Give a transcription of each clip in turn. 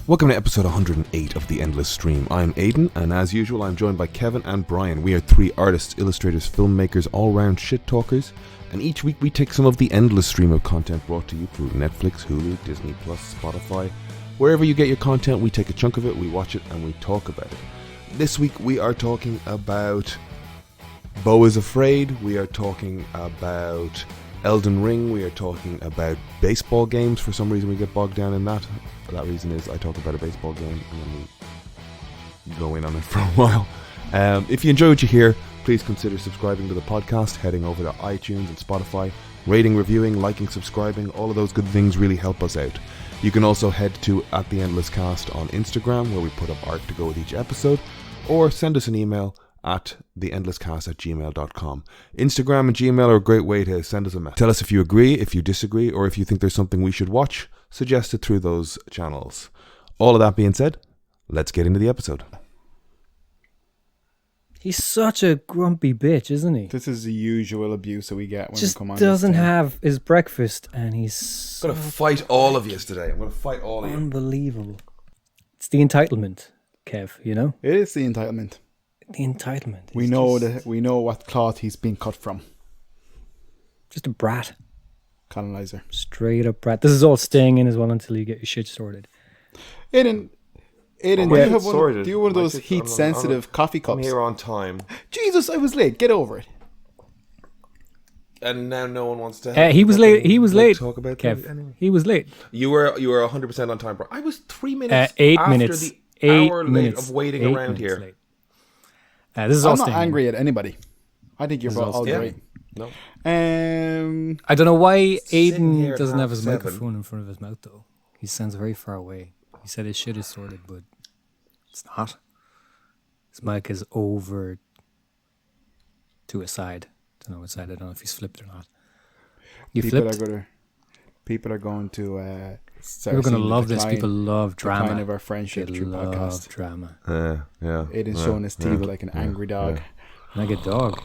Welcome to episode 108 of The Endless Stream. I'm Aidan, and as usual I'm joined by Kevin and Brian. We are three artists, illustrators, filmmakers, all-round shit talkers, and each week we take some of the endless stream of content brought to you through Netflix, Hulu, Disney+, Spotify. Wherever you get your content, we take a chunk of it, we watch it, and we talk about it. This week we are talking about Beau is Afraid, we are talking about Elden Ring, we are talking about baseball games. For some reason we get bogged down in that. That reason is I talk about a baseball game and then we go in on it for a while. If you enjoy what you hear, please consider subscribing to the podcast, heading over to iTunes and Spotify, rating, reviewing, liking, subscribing. All of those good things really help us out. You can also head to @TheEndlessCast on Instagram, where we put up art to go with each episode, or send us an email at theendlesscast@gmail.com. Instagram and Gmail are a great way to send us a message. Tell us if you agree, if you disagree, or if you think there's something we should watch. Suggest it through those channels. All of that being said, let's get into the episode. He's such a grumpy bitch, isn't he? This is the usual abuse that we get when Just we come on. doesn't have his breakfast, and he's I'm going to fight all of you today. I'm going to fight all of you. unbelievable. It's the entitlement, Kev. You know, It is the entitlement. the entitlement. We He's know just, that we know what cloth he's been cut from. just a brat, Colonizer. straight up brat. This is all staying in as well until you get your shit sorted. Aiden, do you might have get one? sorted. Do you have one of Might those get- heat-sensitive coffee I'm cups? here on time. Jesus, I was late. Get over it. And now no one wants to He was late. He was late. Talk about Kev. that anyway. He was late. You were 100% on time, bro. I was 3 minutes 8 after minutes. the 8 hour minutes late of waiting 8 around minutes here. late. This is all I'm not staying in. angry at anybody. I think you're This is all all great. No. I don't know why Sitting here Aiden at doesn't have his 7:30. microphone in front of his mouth, though. He sounds very far away. He said his shit is sorted, but it's not. His mic is over to a side. Don't know what side. I don't know if he's flipped or not. You flipped? People are going to start You're going to seeing the love this. decline- People love drama. decline of our friendship They through love podcast. drama. Yeah. Aiden's showing his teeth like an angry dog. Like a dog.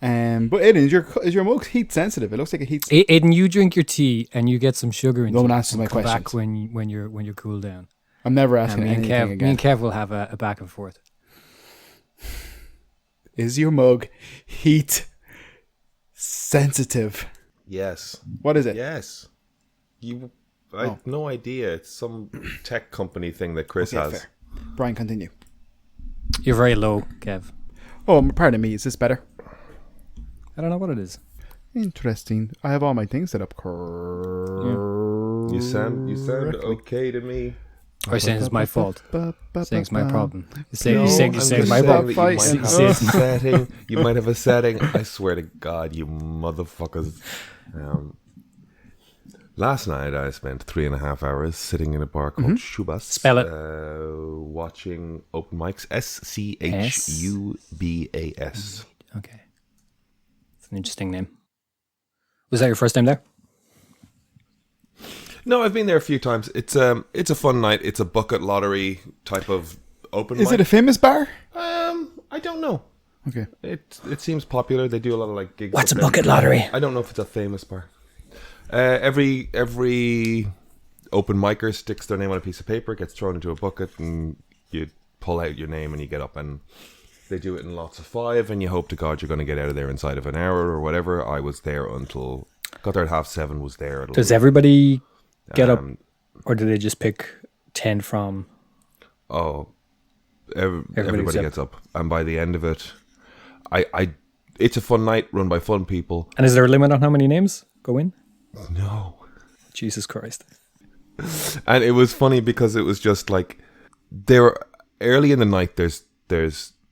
But Aiden, is your mug heat sensitive? It looks like a heat. Aiden, you drink your tea and you get some sugar in Don't it. answer my Come back questions. when you're cooled down. I'm never And asking me and anything Kev, me again. and Kev will have a back and forth. Is your mug heat sensitive? Yes. What is it? Yes. I have no idea. It's some tech company thing that Chris Okay, has. fair. Brian, continue. You're very low, Kev. Oh, pardon me. Is this better? I don't know what it is. Interesting. I have all my things set up. You sound okay to me. Or saying it's my fault. Saying it's my problem. No, You're saying I'm it's just my saying problem. that You might Fighting. have a setting. You might have a setting. I swear to God, you motherfuckers. Last night I spent 3.5 hours sitting in a bar called Schubas. Spell it. Watching open mics. SCHUBAS. Okay. It's an interesting name. Was that your first time there? No, I've been there a few times. It's a fun night. It's a bucket lottery type of open mic. Is it a famous bar? I don't know. Okay. It seems popular. They do a lot of like gigs. What's up a there. bucket lottery? I don't know if it's a famous bar. Every open micer sticks their name on a piece of paper, gets thrown into a bucket, and you pull out your name and you get up. And they do it in lots of 5, and you hope to God you're going to get out of there inside of an hour or whatever. I was there until got there at 7:30. Was there. Does everybody get up, or do they just pick 10 from? Oh, everybody gets gets up, and by the end of it, it's a fun night run by fun people. And is there a limit on how many names go in? No. Jesus Christ. And it was funny because it was just like there were early in the night. There's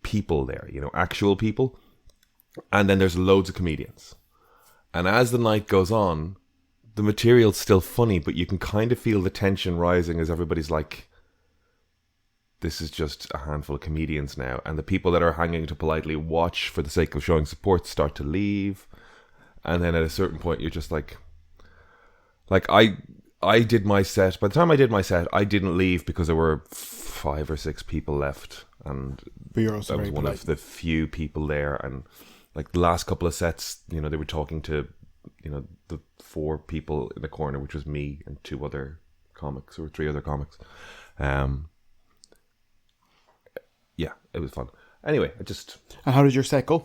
people there, actual people, and then there's loads of comedians. And as the night goes on, the material's still funny, but you can kind of feel the tension rising as everybody's like, "This is just a handful of comedians now," and the people that are hanging to politely watch for the sake of showing support start to leave, and then at a certain point you're just like I did my set. By the time I did my set, I didn't leave because there were 5 or 6 people left, and But you're also I was very one polite. of the few people there. And like the last couple of sets, they were talking to the 4 people in the corner, which was me and 2 other comics or 3 other comics. Yeah, it was fun. Anyway, And how did your set go?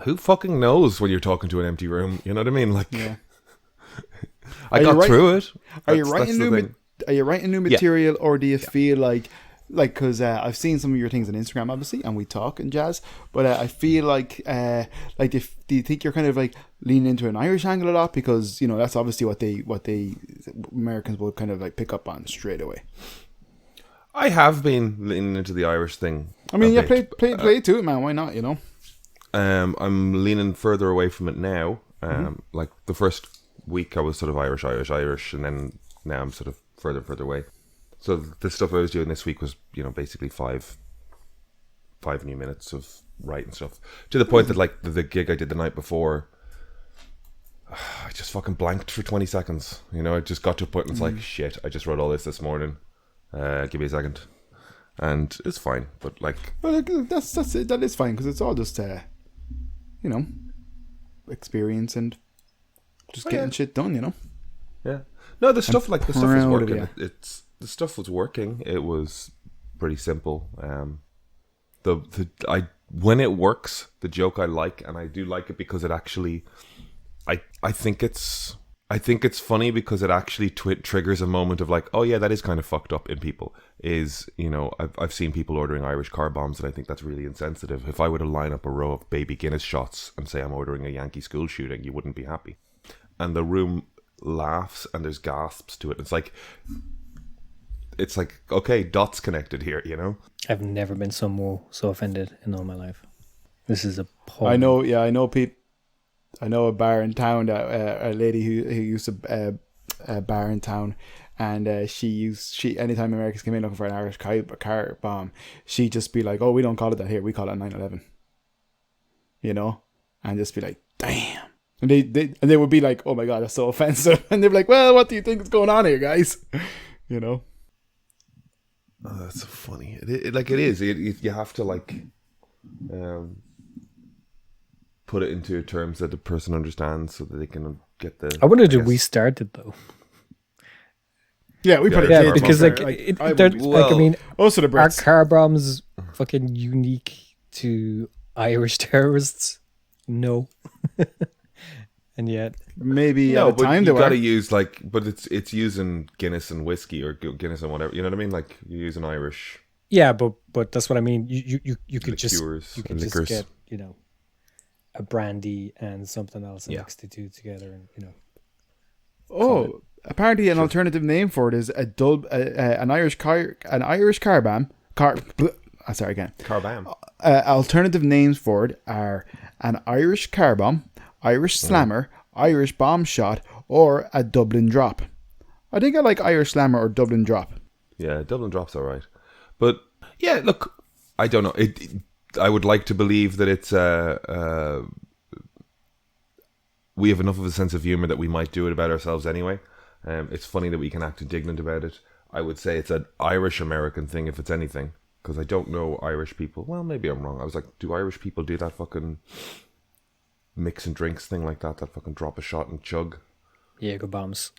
who fucking knows when you're talking to an empty room? You know what I mean? Like, Yeah. I Are you got through it. Are you That's writing the new? thing. Are you writing new material, or do you feel like, because I've seen some of your things on Instagram, obviously, and we talk and jazz. But I feel like do you think you're kind of like leaning into an Irish angle a lot, because that's obviously what they Americans will kind of like pick up on straight away. I have been leaning into the Irish thing. I mean, a yeah, bit. play to it, man. Why not? I'm leaning further away from it now. Like the first week, I was sort of Irish, and then now I'm sort of further and further away. So the stuff I was doing this week was, basically five new minutes of writing stuff. To the point that, like, the gig I did the night before, I just fucking blanked for 20 seconds. I just got to a point and it's like, shit, I just wrote all this morning. Give me a second. And it's fine, but like... Well, that's it. That is fine, because it's all just, experience and just getting shit done, Yeah. No, the stuff was proud of working. you. The stuff was working. It was pretty simple. When it works, the joke I like, and I do like it because it actually, I think it's funny because it actually triggers a moment of like, oh yeah, that is kind of fucked up in people. I've seen people ordering Irish car bombs, and I think that's really insensitive. If I were to line up a row of baby Guinness shots and say I'm ordering a Yankee school shooting, you wouldn't be happy. And the room laughs and there's gasps to it. It's like, okay, dots connected here, I've never been so offended in all my life. This is a I know a bar in town, a lady who used a bar in town, and she anytime Americans came in looking for an Irish car bomb, she'd just be like, oh, we don't call it that here, we call it 9/11, and just be like, damn. And they would be like, oh my god, that's so offensive. And they'd be like, well, what do you think is going on here, guys? Oh, that's so funny. It is. You have to put it into terms that the person understands so that they can get the... I wonder, did we start it though? Yeah, we put it Yeah, there. because Also the are Brits. car bombs fucking unique to Irish terrorists? No. And yet, Maybe no, at the but time you they gotta were. use but it's using Guinness and whiskey or Guinness and whatever. You know what I mean? Like you use an Irish. yeah, but that's what I mean. You could just liqueurs. get a brandy and something else and mix the two together, and Oh, apparently an alternative name for it is an Irish car bomb. Sorry again. Carbam. Alternative names for it are an Irish car bomb, Irish slammer, Irish bomb shot, or a Dublin drop. I think I like Irish slammer or Dublin drop. Yeah, Dublin drop's all right, but yeah, look, I don't know. I would like to believe that it's we have enough of a sense of humor that we might do it about ourselves anyway. It's funny that we can act indignant about it. I would say it's an Irish American thing if it's anything, because I don't know Irish people. Well, maybe I'm wrong. I was like, do Irish people do that fucking mix and drinks thing like that? That fucking drop a shot and chug. Jaeger bombs.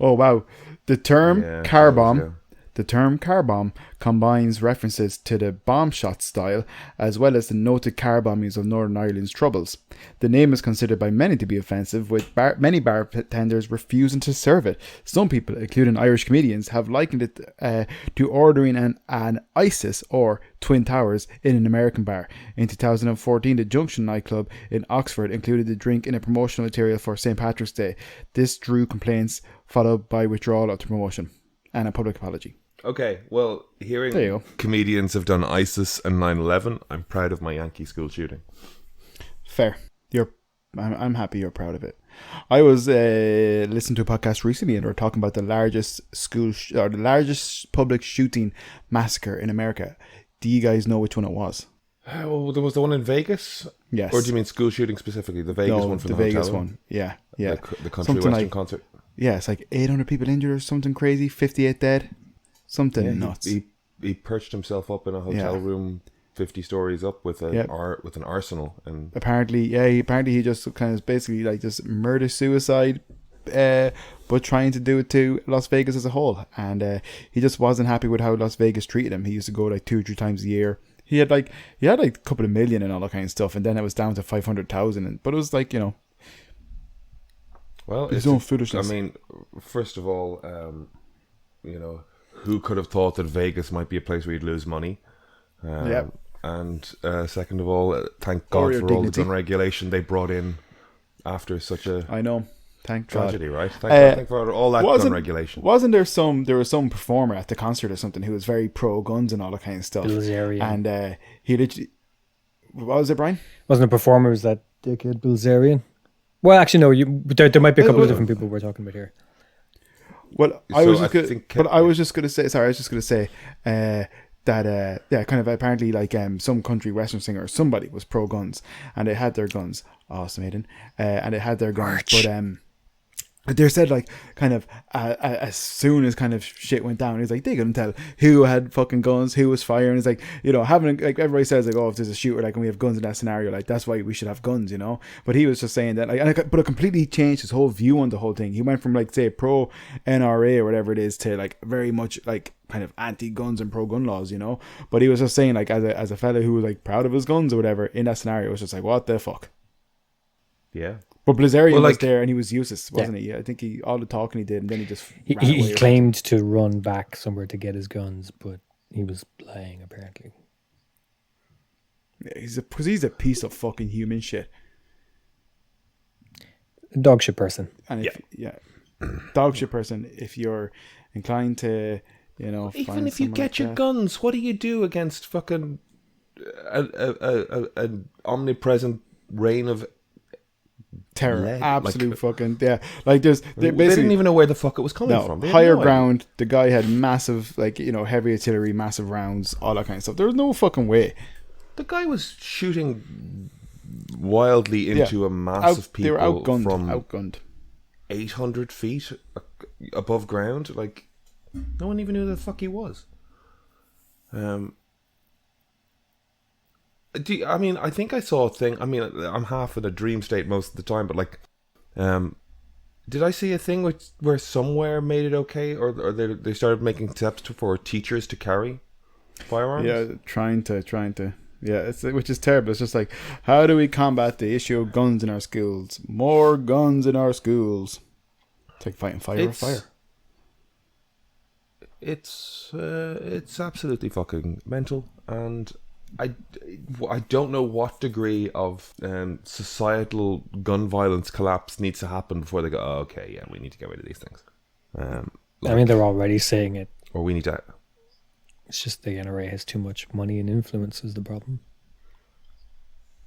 Oh wow, the term Yeah, car those, bomb. yeah. The term car bomb combines references to the bomb shot style as well as the noted car bombings of Northern Ireland's troubles. The name is considered by many to be offensive, with many bartenders refusing to serve it. Some people, including Irish comedians, have likened it to ordering an ISIS or Twin Towers in an American bar. In 2014, the Junction nightclub in Oxford included the drink in a promotional material for St. Patrick's Day. This drew complaints, followed by withdrawal of the promotion and a public apology. Okay, well, There you hearing go. comedians have done ISIS and 9/11, I'm proud of my Yankee school shooting. Fair. I'm happy you're proud of it. I was listening to a podcast recently, and they were talking about the largest the largest public shooting massacre in America. Do you guys know which one it was? Well, there was the one in Vegas? Yes. Or do you mean school shooting specifically? The Vegas No, one from the the Vegas hotel? one. Yeah, yeah. The country Something western like- concert. Yeah, it's like 800 people injured or something crazy, 58 dead. Something nuts. He perched himself up in a hotel room 50 stories up with an arsenal, and Apparently he just kind of basically like just murder suicide but trying to do it to Las Vegas as a whole. And he just wasn't happy with how Las Vegas treated him. He used to go like 2 or 3 times a year. He had like a couple of million and all that kind of stuff, and then it was down to 500,000. But it was like, you know, well, his own foolishness. I mean, first of all, you know, who could have thought that Vegas might be a place where you'd lose money? Yeah. And second of all, thank God for all the gun regulation they brought in after such a I know. Thank tragedy, God. right? Thank God for all that gun regulation. Wasn't there some performer at the concert or something who was very pro guns and all that kind of stuff? Bilzerian. And he literally, what was it, Brian? Wasn't a performer, was that dickhead Bilzerian? Well, actually, no. There might be a couple of different people we're talking about here. Well, I was just going to say. Sorry, I was just going to say that kind of apparently like some country western singer or somebody was pro guns, and they had their guns. Awesome, Aiden. And they had their guns, but they said like kind of as soon as kind of shit went down, he's like they couldn't tell who had fucking guns, who was firing. It's like, you know, having like everybody says like, oh, if there's a shooter, like, and we have guns in that scenario, like that's why we should have guns, you know. But he was just saying that like, but it completely changed his whole view on the whole thing. He went from like say pro NRA or whatever it is to like very much like kind of anti-guns and pro-gun laws, you know. But he was just saying like as a fella who was like proud of his guns or whatever in that scenario, it was just like, what the fuck. Yeah. But Blazarian was there and he was useless, wasn't he? I think all the talking he did, and then he just he claimed to run back somewhere to get his guns, but he was lying apparently. Yeah, he's a piece of fucking human shit. Dog shit person. And dog shit person. If you're inclined to, you know, even if you get your guns, what do you do against fucking an omnipresent reign of terror? Absolute fucking like they didn't even know where the fuck it was coming from. Higher ground. The guy had massive, like, you know, heavy artillery, massive rounds, all that kind of stuff. There was no fucking way. The guy was shooting wildly into a mass of people. They were outgunned 800 feet above ground. Like, no one even knew who the fuck he was. I mean, I think I saw a thing. I mean, I'm half in a dream state most of the time, but like, did I see a thing where somewhere made it okay, or they started making steps for teachers to carry firearms? Yeah, trying to. Yeah, which is terrible. It's just like, how do we combat the issue of guns in our schools? More guns in our schools. It's like fighting fire with fire. It's absolutely fucking mental, and I don't know what degree of societal gun violence collapse needs to happen before they go, oh, okay, yeah, we need to get rid of these things. I mean, they're already saying it. Or we need to... It's just the NRA has too much money and influence is the problem.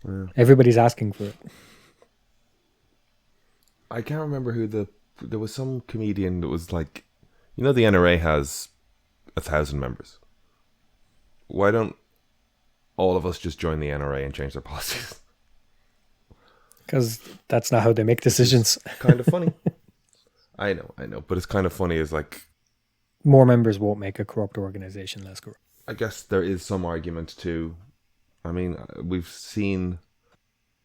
Yeah. Everybody's asking for it. I can't remember there was some comedian that was like, you know, the NRA has 1,000 members. Why don't all of us just join the NRA and change their policies? Because that's not how they make decisions. It's kind of funny. I know, but it's kind of funny. Is like, more members won't make a corrupt organization less corrupt. I guess there is some argument to. I mean, we've seen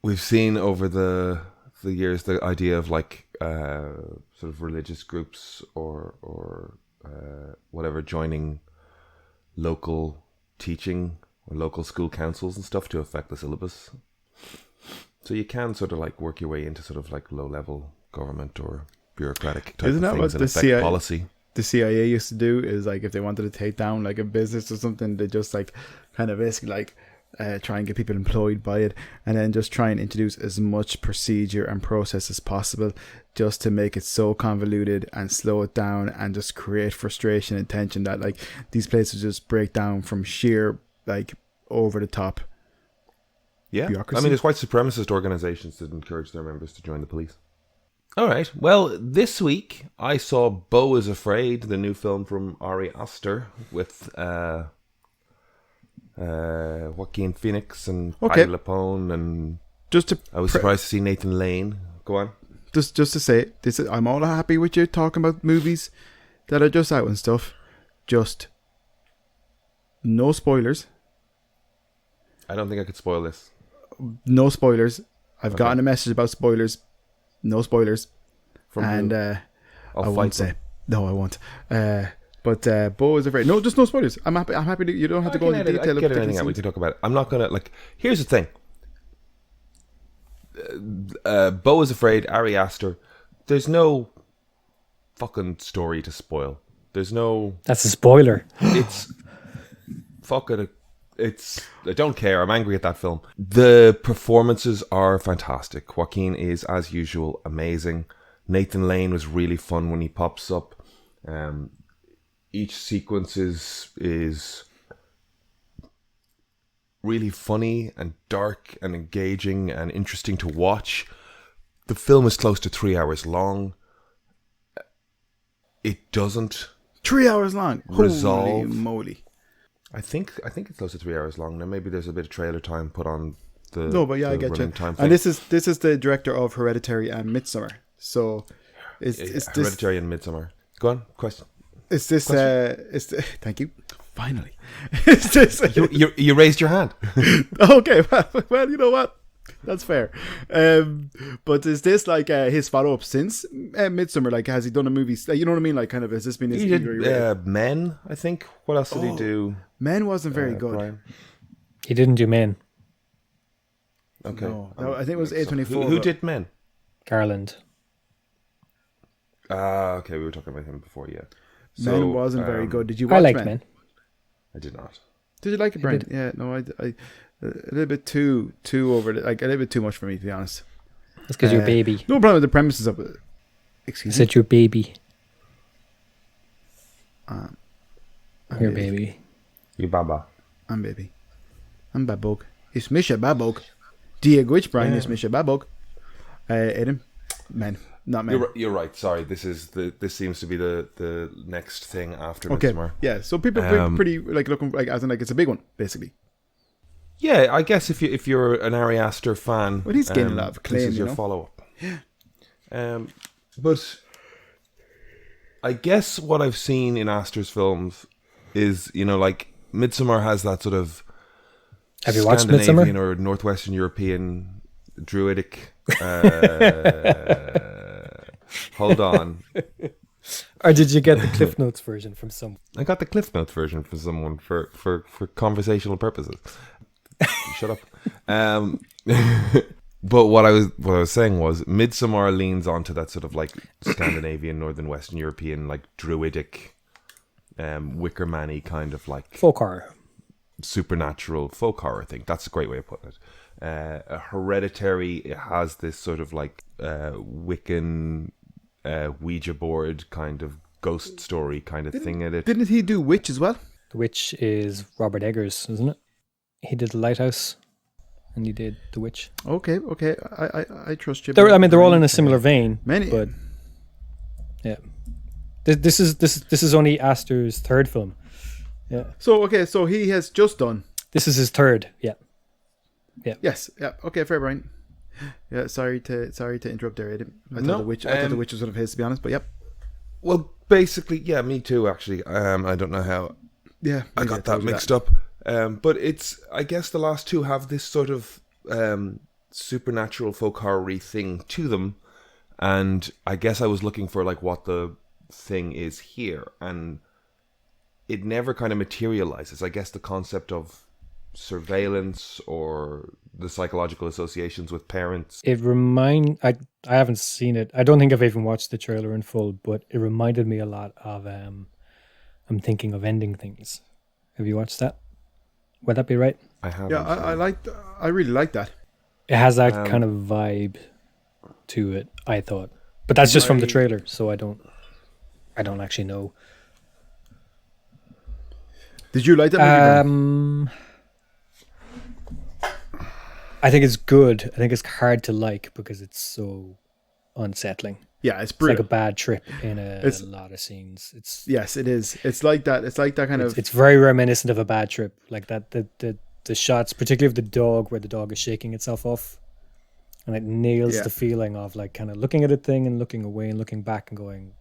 over the years the idea of like sort of religious groups or whatever joining local teaching or local school councils and stuff to affect the syllabus. So you can sort of like work your way into sort of like low level government or bureaucratic type Isn't of that things what and the affect policy. The CIA used to do? Is like if they wanted to take down like a business or something, they just like kind of basically like try and get people employed by it, and then just try and introduce as much procedure and process as possible, just to make it so convoluted and slow it down and just create frustration and tension that like these places just break down from sheer like over the top. Yeah, bureaucracy. I mean, there's white supremacist organizations that encourage their members to join the police. All right. Well, this week I saw Beau is Afraid, the new film from Ari Aster with Joaquin Phoenix and Patti LuPone, and I was surprised to see Nathan Lane. Go on. Just to say, I'm all happy with you talking about movies that are just out and stuff. Just no spoilers. I don't think I could spoil this. No spoilers. I've gotten a message about spoilers. No spoilers. From and who? I'll I fight won't them. say. No, I won't. But Beau is afraid. No, just no spoilers. I'm happy. I'm happy. You don't have to go into detail. I get anything out. We can talk about it. I'm not gonna like. Here's the thing. Beau is afraid. Ari Aster. There's no fucking story to spoil. There's no. That's a spoiler. It's fucking. It's. I don't care. I'm angry at that film. The performances are fantastic. Joaquin is, as usual, amazing. Nathan Lane was really fun when he pops up. Each sequence is really funny and dark and engaging and interesting to watch. The film is close to 3 hours long. It doesn't 3 hours long. resolve. Holy moly! I think it's close to 3 hours long. Now maybe there's a bit of trailer time put on the No, but yeah, the I get you. running time thing. And this is the director of Hereditary and Midsommar. So it's this Hereditary and Midsommar. Go on, question. is this thank you. Finally, is this You raised your hand. okay? Well, you know what? That's fair. But is this like his follow up since Midsommar? Like, has he done a movie? You know what I mean? Like, kind of, has this been his? He did Men, I think. What else did he do? Men wasn't very good. Brian? He didn't do Men. Okay. No, I think it was A24. Who did Men? Garland. Okay, we were talking about him before, yeah. Men wasn't very good. Did you watch I liked Men? Men. I did not. Did you like it, Brian? Yeah, no, I a little bit too over it, like a little bit too much for me, to be honest. That's because you're a baby. No problem with the premises of it. I Excuse me. said you're a baby. I'm You're a baby. baby. You baba. I'm baby. I'm Babog. It's Misha Babog. Diego which Brian is Misha Babog. Adam. Men. Not men. You're right. Sorry, this seems to be the next thing after Okay. Midsommar. Yeah, so people pretty like looking like as in like it's a big one, basically. Yeah, I guess if you're an Ari Aster fan, Well, he's gaining a lot of acclaim, this is you your know? follow up. But I guess what I've seen in Aster's films is, like Midsommar has that sort of Have you watched Scandinavian Midsommar? or Northwestern European druidic. Hold on. Or did you get the Cliff Notes version from someone? I got the Cliff Notes version from someone for conversational purposes. Shut up. But what I was saying was Midsommar leans onto that sort of like Scandinavian, Northern Western European, like druidic, Wickerman-y kind of like Folk horror. supernatural folk horror thing. That's a great way of putting it. Hereditary, it has this sort of like Wiccan, Ouija board kind of ghost story kind of thing in it. Didn't he do Witch as well? The Witch is Robert Eggers, isn't it? He did The Lighthouse, and he did The Witch. Okay. I trust you. They're all in a similar vein. Many. But yeah, this is only Aster's third film. Yeah, So he has just done. this is his third. Yeah. Yes. Yeah. Okay. Fair, Brian. Yeah. Sorry to interrupt there, Aidan. I thought No, the witch was one of his, to be honest. But yep. Well, basically, yeah, me too, actually. I don't know how Yeah. I got that mixed up. But it's, I guess the last two have this sort of supernatural folk horror-y thing to them. And I guess I was looking for like what the thing is here. And it never kind of materializes. I guess the concept of surveillance or the psychological associations with parents. I haven't seen it. I don't think I've even watched the trailer in full, but it reminded me a lot of I'm Thinking of Ending Things. Have you watched that? Would that be right? I haven't. Yeah. I really like that. It has that kind of vibe to it, I thought. But that's just from the trailer, so I don't actually know. Did you like that movie? Brian? I think it's good. I think it's hard to like because it's so unsettling. Yeah, it's It's like brilliant. a bad trip in a lot of scenes. Yes, it is. It's like that. It's like that kind of. It's very reminiscent of a bad trip. Like that, the shots, particularly of the dog, where the dog is shaking itself off, and it nails Yeah. the feeling of like kind of looking at a thing and looking away and looking back and going,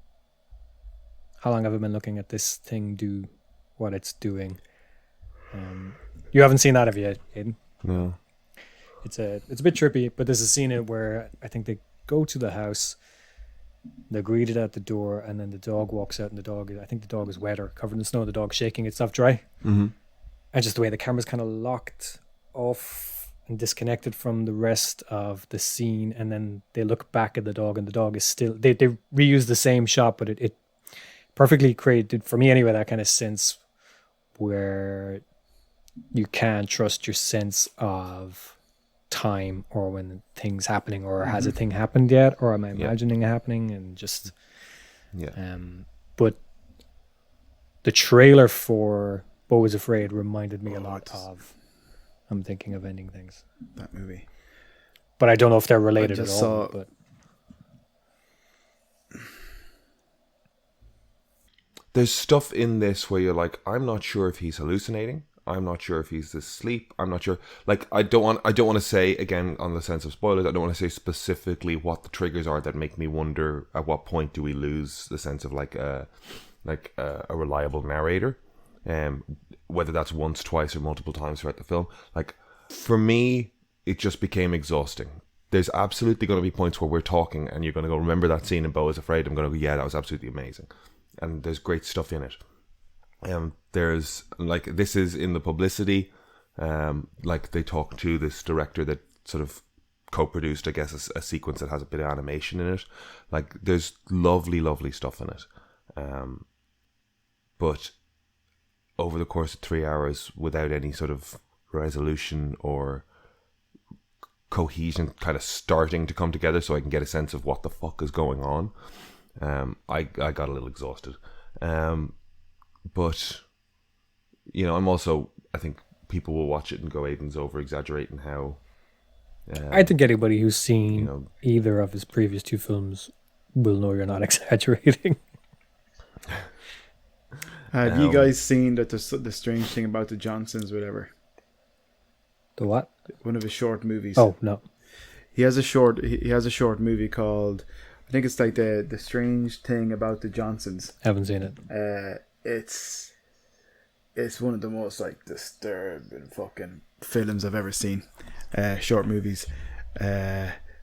how long have I been looking at this thing do what it's doing? You haven't seen that, have you, Aidan? No. It's a bit trippy, but there's a scene in it where I think they go to the house They're greeted at the door, and then the dog walks out, and I think the dog is wet or covered in snow. The dog shaking itself dry, and just the way the camera's kind of locked off and disconnected from the rest of the scene, and then they look back at the dog, and the dog is still. They reuse the same shot, but it perfectly created, for me anyway, that kind of sense where you can't trust your sense of time or when things happening, or has a thing happened yet, or am I imagining it happening, and just but the trailer for Beau is Afraid reminded me a lot of I'm Thinking of Ending Things, that movie, but I don't know if they're related at all. But there's stuff in this where you're like, I'm not sure if he's hallucinating. I'm not sure if he's asleep. I'm not sure. Like, I don't want to say, again, on the sense of spoilers, I don't want to say specifically what the triggers are that make me wonder at what point do we lose the sense of like a reliable narrator, whether that's once, twice, or multiple times throughout the film. Like, for me, it just became exhausting. There's absolutely going to be points where we're talking and you're going to go, remember that scene in Beau is Afraid? I'm going to go, yeah, that was absolutely amazing. And there's great stuff in it. There's like, this is in the publicity, like they talk to this director that sort of co-produced, I guess, a sequence that has a bit of animation in it. Like, there's lovely stuff in it, but over the course of 3 hours, without any sort of resolution or cohesion kind of starting to come together so I can get a sense of what the fuck is going on, I got a little exhausted. But, you know, I'm also, I think people will watch it and go, Aiden's over-exaggerating how... I think anybody who's seen either of his previous two films will know you're not exaggerating. Have you guys seen that the strange thing about the Johnsons, whatever? The what? One of his short movies. Oh, no. He has a short movie called, I think it's like the strange thing about the Johnsons. Haven't seen it. It's one of the most like disturbing fucking films I've ever seen. Short movies.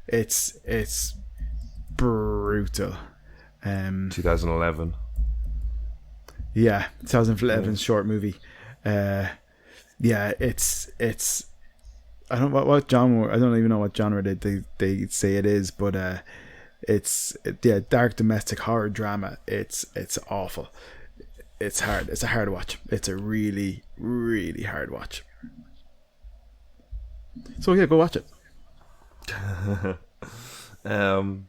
It's brutal. 2011. Yeah, 2011 short movie. It's I don't what genre. I don't even know what genre they say it is, but it's dark domestic horror drama. It's awful. It's hard. It's a hard watch. It's a really, really hard watch. So yeah, go watch it. I'm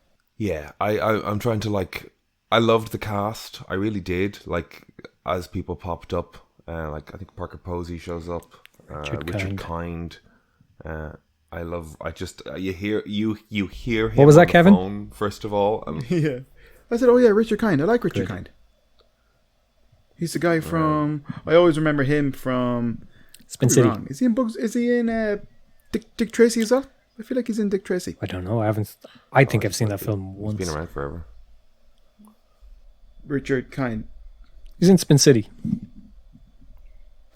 trying to like. I loved the cast. I really did. Like, as people popped up, like I think Parker Posey shows up. Richard Kind. You hear him. What was that, Kevin? Phone, first of all. Yeah. I said, oh yeah, Richard Kind. I like Richard Kind. He's the guy from. I always remember him from. Spin City. Wrong. Is he in Bugs? Is he in Dick Tracy as well? I feel like he's in Dick Tracy. I don't know. I haven't. I think I've seen that film once. He's been around forever. Richard Kind. He's in Spin City.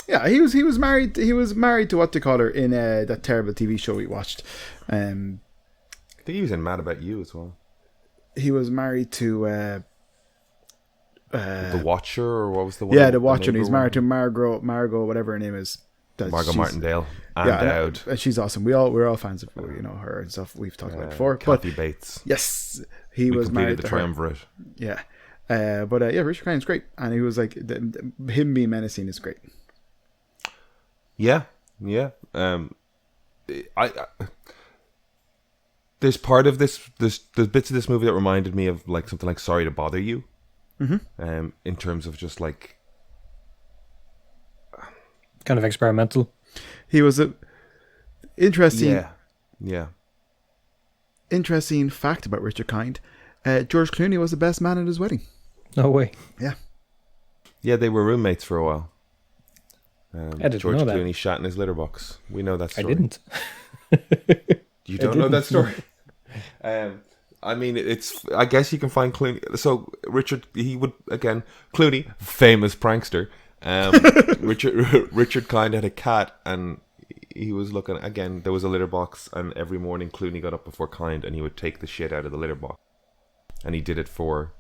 Yeah, he was married. He was married to what they call her in that terrible TV show we watched. I think he was in Mad About You as well. He was married to The Watcher, or what was the one? Yeah, The Watcher. And he's married to Margot, whatever her name is. Margot Martindale. And Dowd. And she's awesome. We're all fans of her and stuff. We've talked about it before. Kathy Bates. Yes, he was married to the triumvirate. Yeah, Richard Kind's great, and he was like him being menacing is great. Yeah. I there's part of this. There's bits of this movie that reminded me of like something like Sorry to Bother You. Mm-hmm. In terms of just like kind of experimental. He was a interesting. Yeah. Interesting fact about Richard Kind. George Clooney was the best man at his wedding. No way. Yeah. Yeah, they were roommates for a while. I didn't George know that. Clooney shat in his litter box. We know that story. I didn't. You don't know that story? I mean, it's. I guess you can find Clooney. So Richard, he would again. Clooney, famous prankster. Richard Kind had a cat, and he was looking again. There was a litter box, and every morning Clooney got up before Kind, and he would take the shit out of the litter box. and he did it for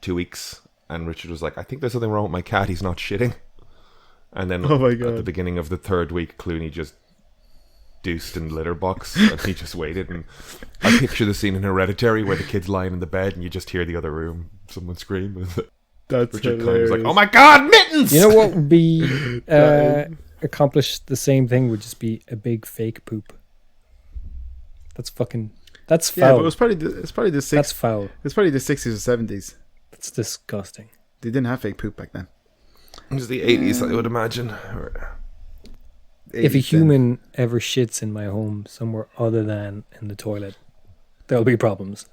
2 weeks. And Richard was like, I think there's something wrong with my cat. He's not shitting. And then Oh my at the God. beginning of the 3rd week, Clooney just deuced in the litter box, and he just waited. And I picture the scene in Hereditary where the kid's lying in the bed and you just hear the other room someone scream. That's Richard Kind hilarious. was like, "Oh my God, mittens!" You know what would be That accomplish the same thing? Would just be a big fake poop. That's Yeah, foul. but it's probably the That's six. foul. It's probably the 60s or 70s. That's disgusting. They didn't have fake poop back then. It was the 80s, I would imagine. If a 80s then. human ever shits in my home somewhere other than in the toilet, there'll be problems.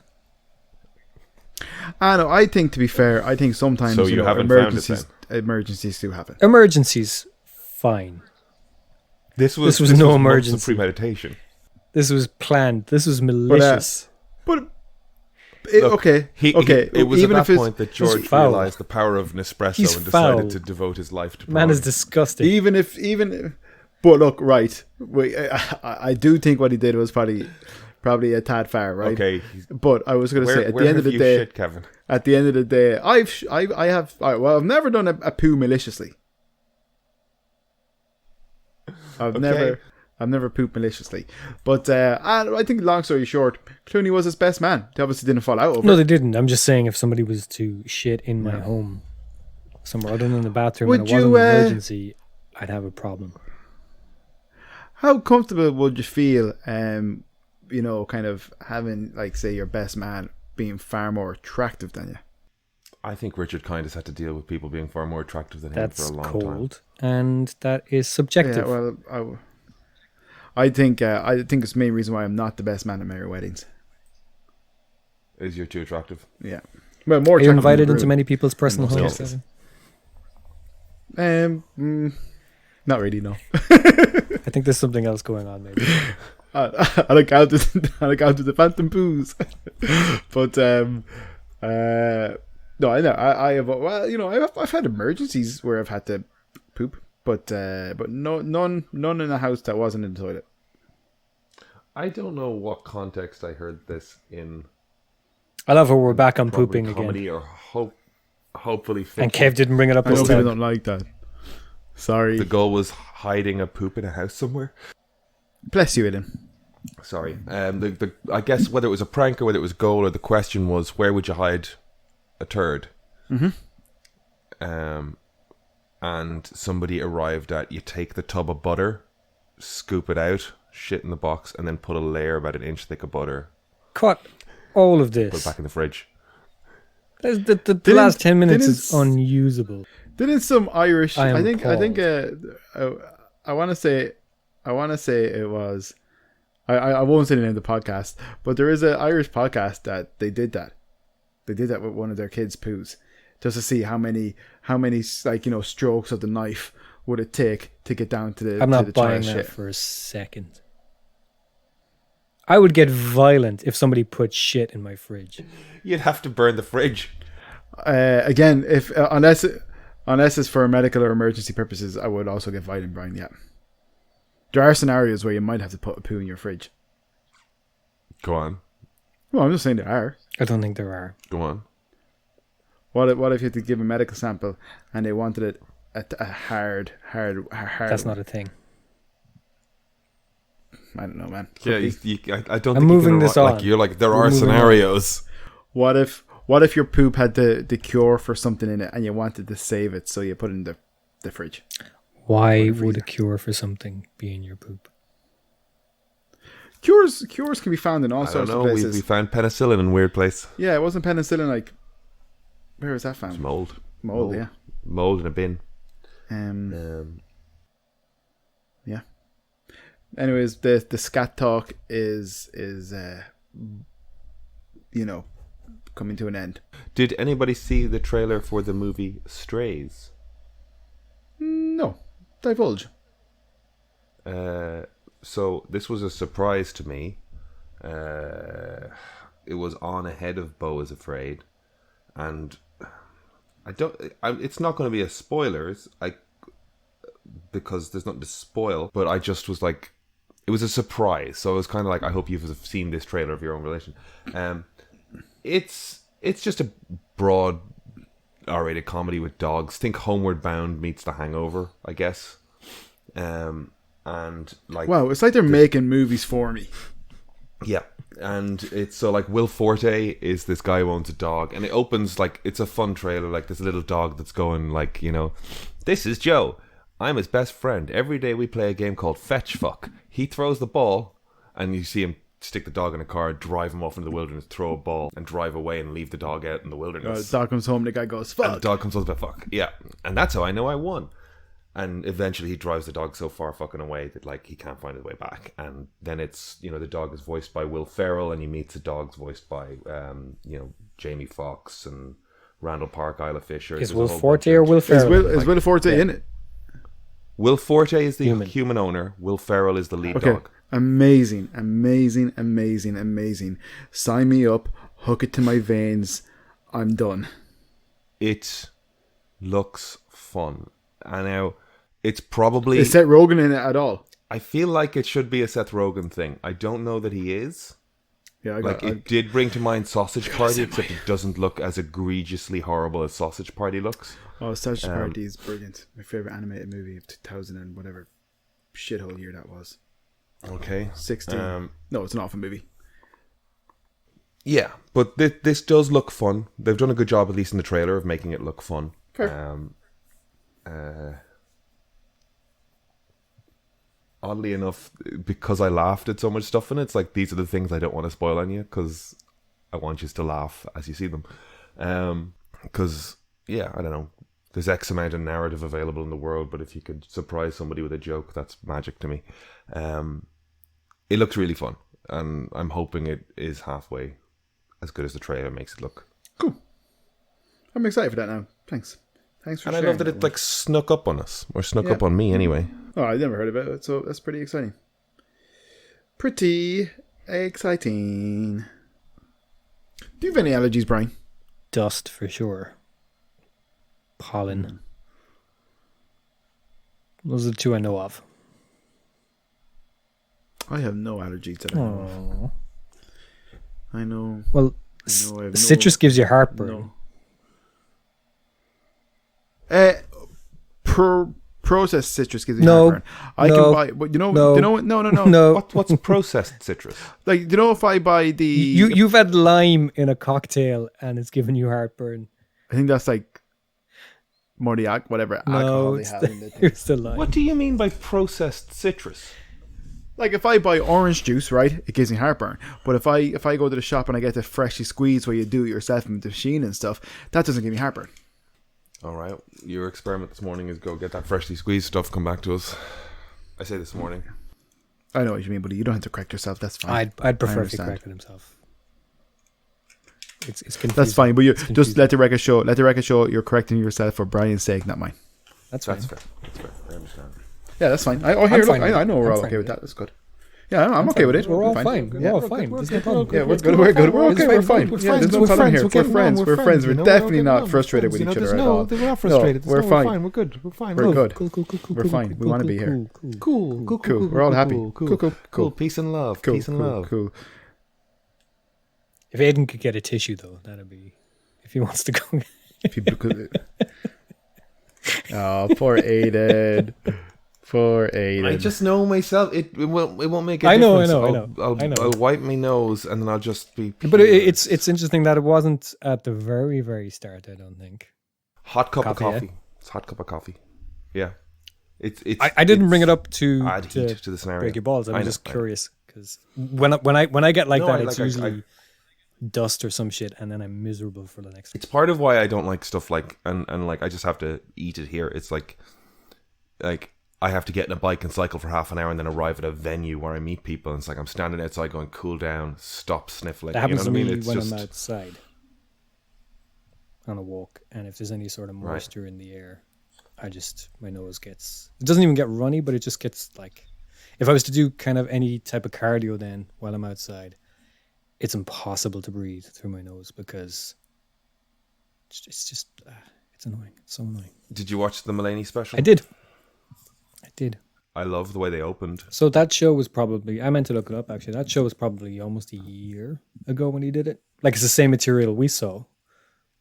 I know. I think, to be fair, I think sometimes So you haven't found it emergencies do happen. Emergencies, fine. Uh, This was no months of emergency. premeditation. This was planned. This was malicious. But Look, okay, okay. It was even at if that it's point that George foul. realized the power of Nespresso He's and decided foul. e- to devote his life to Man is porn. disgusting. even. But look, right. Wait, I do think what he did was probably a tad far, right? Okay, But I was going to say, at where the end of have the you day, shit, Kevin? at the end of the day, I've never done a poo maliciously. I've never pooped maliciously. But I think, long story short, Clooney was his best man. They obviously didn't fall out over No, it. they didn't. I'm just saying if somebody was to shit in my home somewhere other than the bathroom Would and it wasn't you, an emergency, I'd have a problem. How comfortable would you feel, kind of having, like, say, your best man being far more attractive than you? I think Richard Kind has had to deal with people being far more attractive than him That's for a long cold. And that is subjective. Yeah, well, I think it's the main reason why I'm not the best man at Merry Weddings. time. Is you're too attractive? Yeah. Well, more Are you attractive than invited the into groom. many people's personal most homes? cases. Evan? Not really, no. I think there's something else going on maybe. I look out to the phantom poos. But no, I know I have, well, I've had emergencies where I've had to poop, but none in a house that wasn't in the toilet. I don't know what context I heard this in. I love how we're back on Probably pooping comedy again. or hopefully fiction. And Kev didn't bring it up I know this people time. don't like that. Sorry. The goal was hiding a poop in a house somewhere. Bless you, Eden. Sorry. I guess whether it was a prank or whether it was a goal, or the question was, where would you hide a turd? And somebody arrived at, you take the tub of butter, scoop it out, shit in the box, and then put a layer about an inch thick of butter, Cut all of put it this. back in the fridge. The last 10 minutes is unusable. Didn't some Irish? I am I think. appalled. I want to say. It was. I won't say the name of the podcast, but there is an Irish podcast that they did that. They did that with one of their kids' poos, just to see how many strokes of the knife would it take to get down to the. I'm to not the buying child's that shit. for a second. I would get violent if somebody put shit in my fridge. You'd have to burn the fridge. Again, if unless it's for medical or emergency purposes, I would also get violent, Brian. Yeah, there are scenarios where you might have to put a poo in your fridge. Go on. Well, I'm just saying there are. I don't think there are. Go on. What if you had to give a medical sample and they wanted it a hard? That's not a thing. I don't know, man. Yeah, I don't I'm think moving you can this on. You're like, there We're are moving on. scenarios. What if your poop had the cure for something in it and you wanted to save it, so you put it in the fridge? Why the would a freezer. cure for something be in your poop? Cures can be found in all I don't sorts know. of We places. found penicillin in a weird place. Yeah, it wasn't penicillin. Like, where was that It's found? mold. Mold, yeah. Mold in a bin. Yeah. Anyways, the scat talk is coming to an end. Did anybody see the trailer for the movie Strays? No, divulge. So this was a surprise to me. It was on ahead of Beau is Afraid, and it's not going to be a spoilers. Because there's nothing to spoil. But I just was like, it was a surprise. So I was kind of like, I hope you've seen this trailer of your own relation. it's just a broad R-rated comedy with dogs. Think Homeward Bound meets The Hangover, I guess. And like, wow, it's like they're making movies for me. yeah, and it's so like Will Forte is this guy who owns a dog, and it opens like it's a fun trailer. Like there's a little dog that's going like, this is Joe. I'm his best friend. Every day we play a game called Fetch Fuck. He throws the ball, and you see him stick the dog in a car, drive him off into the wilderness, throw a ball, and drive away and leave the dog out in the wilderness. The dog comes home, the guy goes, fuck. And the dog comes home, fuck. Yeah, and that's how I know I won. And eventually he drives the dog so far fucking away that like he can't find his way back. And then it's, the dog is voiced by Will Ferrell, and he meets the dogs voiced by, Jamie Foxx and Randall Park, Isla Fisher. Is Will Forte or Will Ferrell? Is Will Forte in it? Will Forte is the human owner. Will Ferrell is the lead dog. Amazing. Sign me up. Hook it to my veins. I'm done. It looks fun. And now, it's probably... Is Seth Rogen in it at all? I feel like it should be a Seth Rogen thing. I don't know that he is. Yeah, it did bring to mind Sausage Party, except it doesn't look as egregiously horrible as Sausage Party looks. Oh, Sausage Party is brilliant. My favorite animated movie of 2000 and whatever shithole year that was. Okay. 16. No, it's an awful movie. Yeah, but this does look fun. They've done a good job, at least in the trailer, of making it look fun. Fair. Oddly enough, because I laughed at so much stuff in it, it's like these are the things I don't want to spoil on you, because I want you to laugh as you see them. Because, yeah, I don't know. There's X amount of narrative available in the world, but if you could surprise somebody with a joke, that's magic to me. It looks really fun, and I'm hoping it is halfway as good as the trailer makes it look. Cool. I'm excited for that now. Thanks for and sharing. I love that it like snuck up on us, or snuck up on me anyway. Oh, I never heard about it, so that's pretty exciting. Pretty exciting. Do you have any allergies, Brian? Dust for sure. Pollen. Those are the two I know of. I have no allergies that I know of. I know. Well, citrus gives you heartburn. Processed citrus gives you heartburn. I can buy, but no. What's processed citrus? Like, if I buy the you've had lime in a cocktail and it's giving you heartburn. I think that's like Moriac, whatever alcohol they have in it. It's the lime. What do you mean by processed citrus? Like if I buy orange juice, right, it gives me heartburn. But if I go to the shop and I get the freshly squeezed where you do it yourself with the machine and stuff, that doesn't give me heartburn. All right, your experiment this morning is go get that freshly squeezed stuff, come back to us. I say this morning. I know what you mean, buddy. You don't have to correct yourself. That's fine. I'd prefer if you corrected himself. It's confusing. That's fine, but you just let the record show. Let the record show you're correcting yourself for Brian's sake, not mine. That's fair. I understand. Yeah, that's fine. I know we're all okay with that. That's good. Yeah, I'm okay with it. We're all fine. We're all fine. There's no problem. Yeah, we're good. We're okay. We're fine. There's no problem here. We're friends. We're friends. We're definitely not frustrated with each other at all. We're not frustrated. We're fine. We're good. We're fine. We're good. Cool. We're fine. We want to be here. Cool. We're all happy. Cool. Peace and love. Peace and love. Cool. If Aiden could get a tissue, though, that'd be... If he wants to go... People could... Oh, poor Aiden. Poor Aiden. I just know myself. It won't make a I know. difference. I know. I'll wipe my nose and then I'll just be... But it's interesting that it wasn't at the very, very start, I don't think. Hot cup of coffee. It's hot cup of coffee. Yeah. I didn't bring it up to add heat to the scenario. Break your balls. I'm just curious because when I get like that, it's usually dust or some shit, and then I'm miserable for the next. It's part of why I don't like stuff like and like I just have to eat it here. It's like I have to get in a bike and cycle for half an hour and then arrive at a venue where I meet people, and it's like I'm standing outside going, cool down, stop sniffling. That happens to me It's when just... I'm outside on a walk, and if there's any sort of moisture in the air, my nose gets... It doesn't even get runny, but it just gets like... If I was to do kind of any type of cardio then while I'm outside, it's impossible to breathe through my nose because it's just... it's annoying. It's so annoying. Did you watch the Mulaney special? I did. I love the way they opened. So that show was probably, I meant to look it up actually. That show was probably almost a year ago when he did it. Like it's the same material we saw,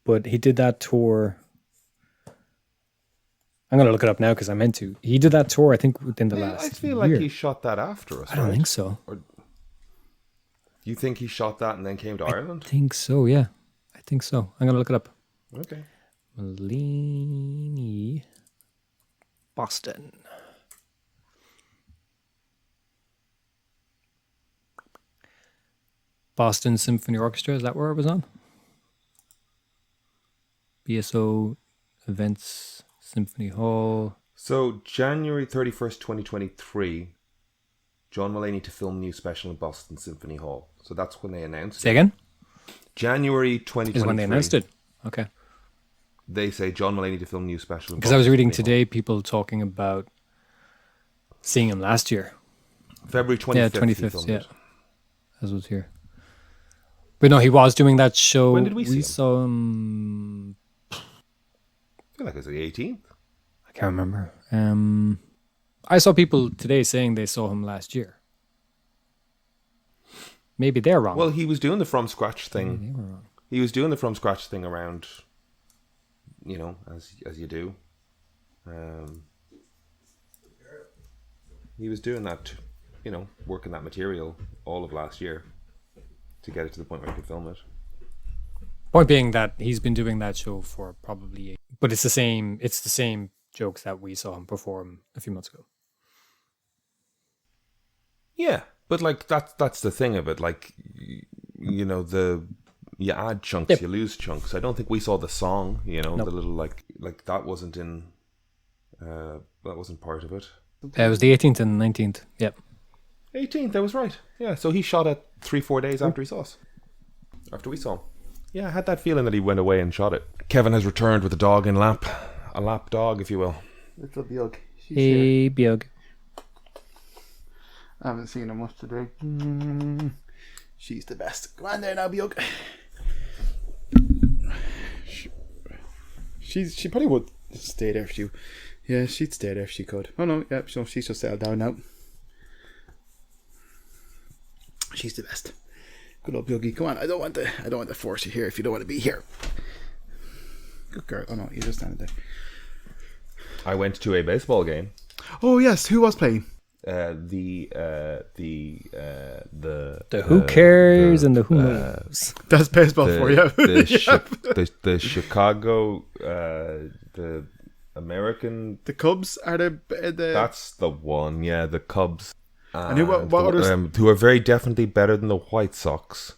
but he did that tour. I'm going to look it up now because I meant to. He did that tour, I think, within the last I feel year. like he shot that after us. I don't right? think so. Or you think he shot that and then came to Ireland? I think so, yeah. I think so. I'm going to look it up. Okay. Malini, Boston. Boston Symphony Orchestra, is that where it was on? BSO Events Symphony Hall. So January 31st, 2023, John Mulaney to film new special in Boston Symphony Hall. So that's when they announced Say it. again? January 2023. Is when they announced it. Okay. They say John Mulaney to film new special in Because I was reading Symphony today people talking about seeing him last year. Hall. February 25th. Yeah, he 25th, filmed yeah. it. As was here. But no, he was doing that show. When did we see him? saw him. I feel like it was the 18th. I can't remember. I saw people today saying they saw him last year. Maybe they're wrong. Well, he was doing the from scratch Maybe thing. they were wrong. He was doing the from scratch thing around, as you do. He was doing that, working that material all of last year to get it to the point where he could film it. Point being that he's been doing that show for probably but it's the same jokes that we saw him perform a few months ago. Yeah, but like that's the thing of it. Like, you add chunks, Yep. you lose chunks. I don't think we saw the song. Nope. The little like that wasn't in. That wasn't part of it. It was the 18th and 19th. Yep. 18th, I was right. Yeah, so he shot it 3-4 days after he saw us. After we saw him. Yeah, I had that feeling that he went away and shot it. Kevin has returned with a dog in lap. A lap dog, if you will. Little Bjorg. Hey, Bjorg. I haven't seen her much today. She's the best. Come on there now, Bjorg. She probably would stay there if she. Yeah, she'd stay there if she could. Oh no, yeah, so she's just settled down now. She's the best. Good old Bjorgie. Come on, I don't want to force you here if you don't want to be here. Good girl. Oh no, you're just standing there. I went to a baseball game. Oh yes, who was playing? The who cares and the who knows. That's baseball for you. The Chicago, the American. The Cubs are the. That's the one. Yeah, the Cubs. And what others? Who are very definitely better than the White Sox.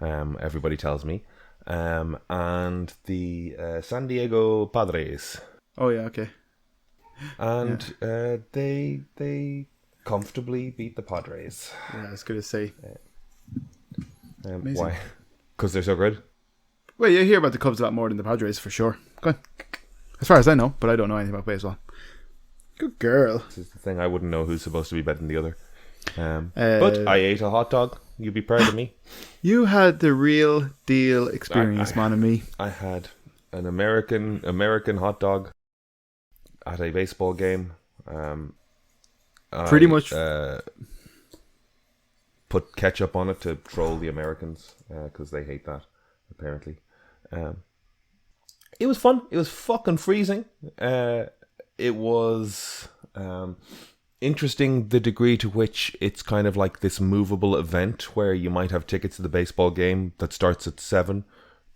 Everybody tells me. And the San Diego Padres. Oh yeah, okay. And they comfortably beat the Padres. Yeah, I was going to say. Why? Because they're so good? Well, you hear about the Cubs a lot more than the Padres for sure. Go on. As far as I know, but I don't know anything about baseball. Good girl. This is the thing. I wouldn't know who's supposed to be better than the other. But I ate a hot dog. You'd be proud of me. You had the real deal experience, man, and me. I had an American hot dog at a baseball game. Pretty much. Put ketchup on it to troll the Americans because they hate that, apparently. It was fun. It was fucking freezing. It was interesting the degree to which it's kind of like this movable event where you might have tickets to the baseball game that starts at 7,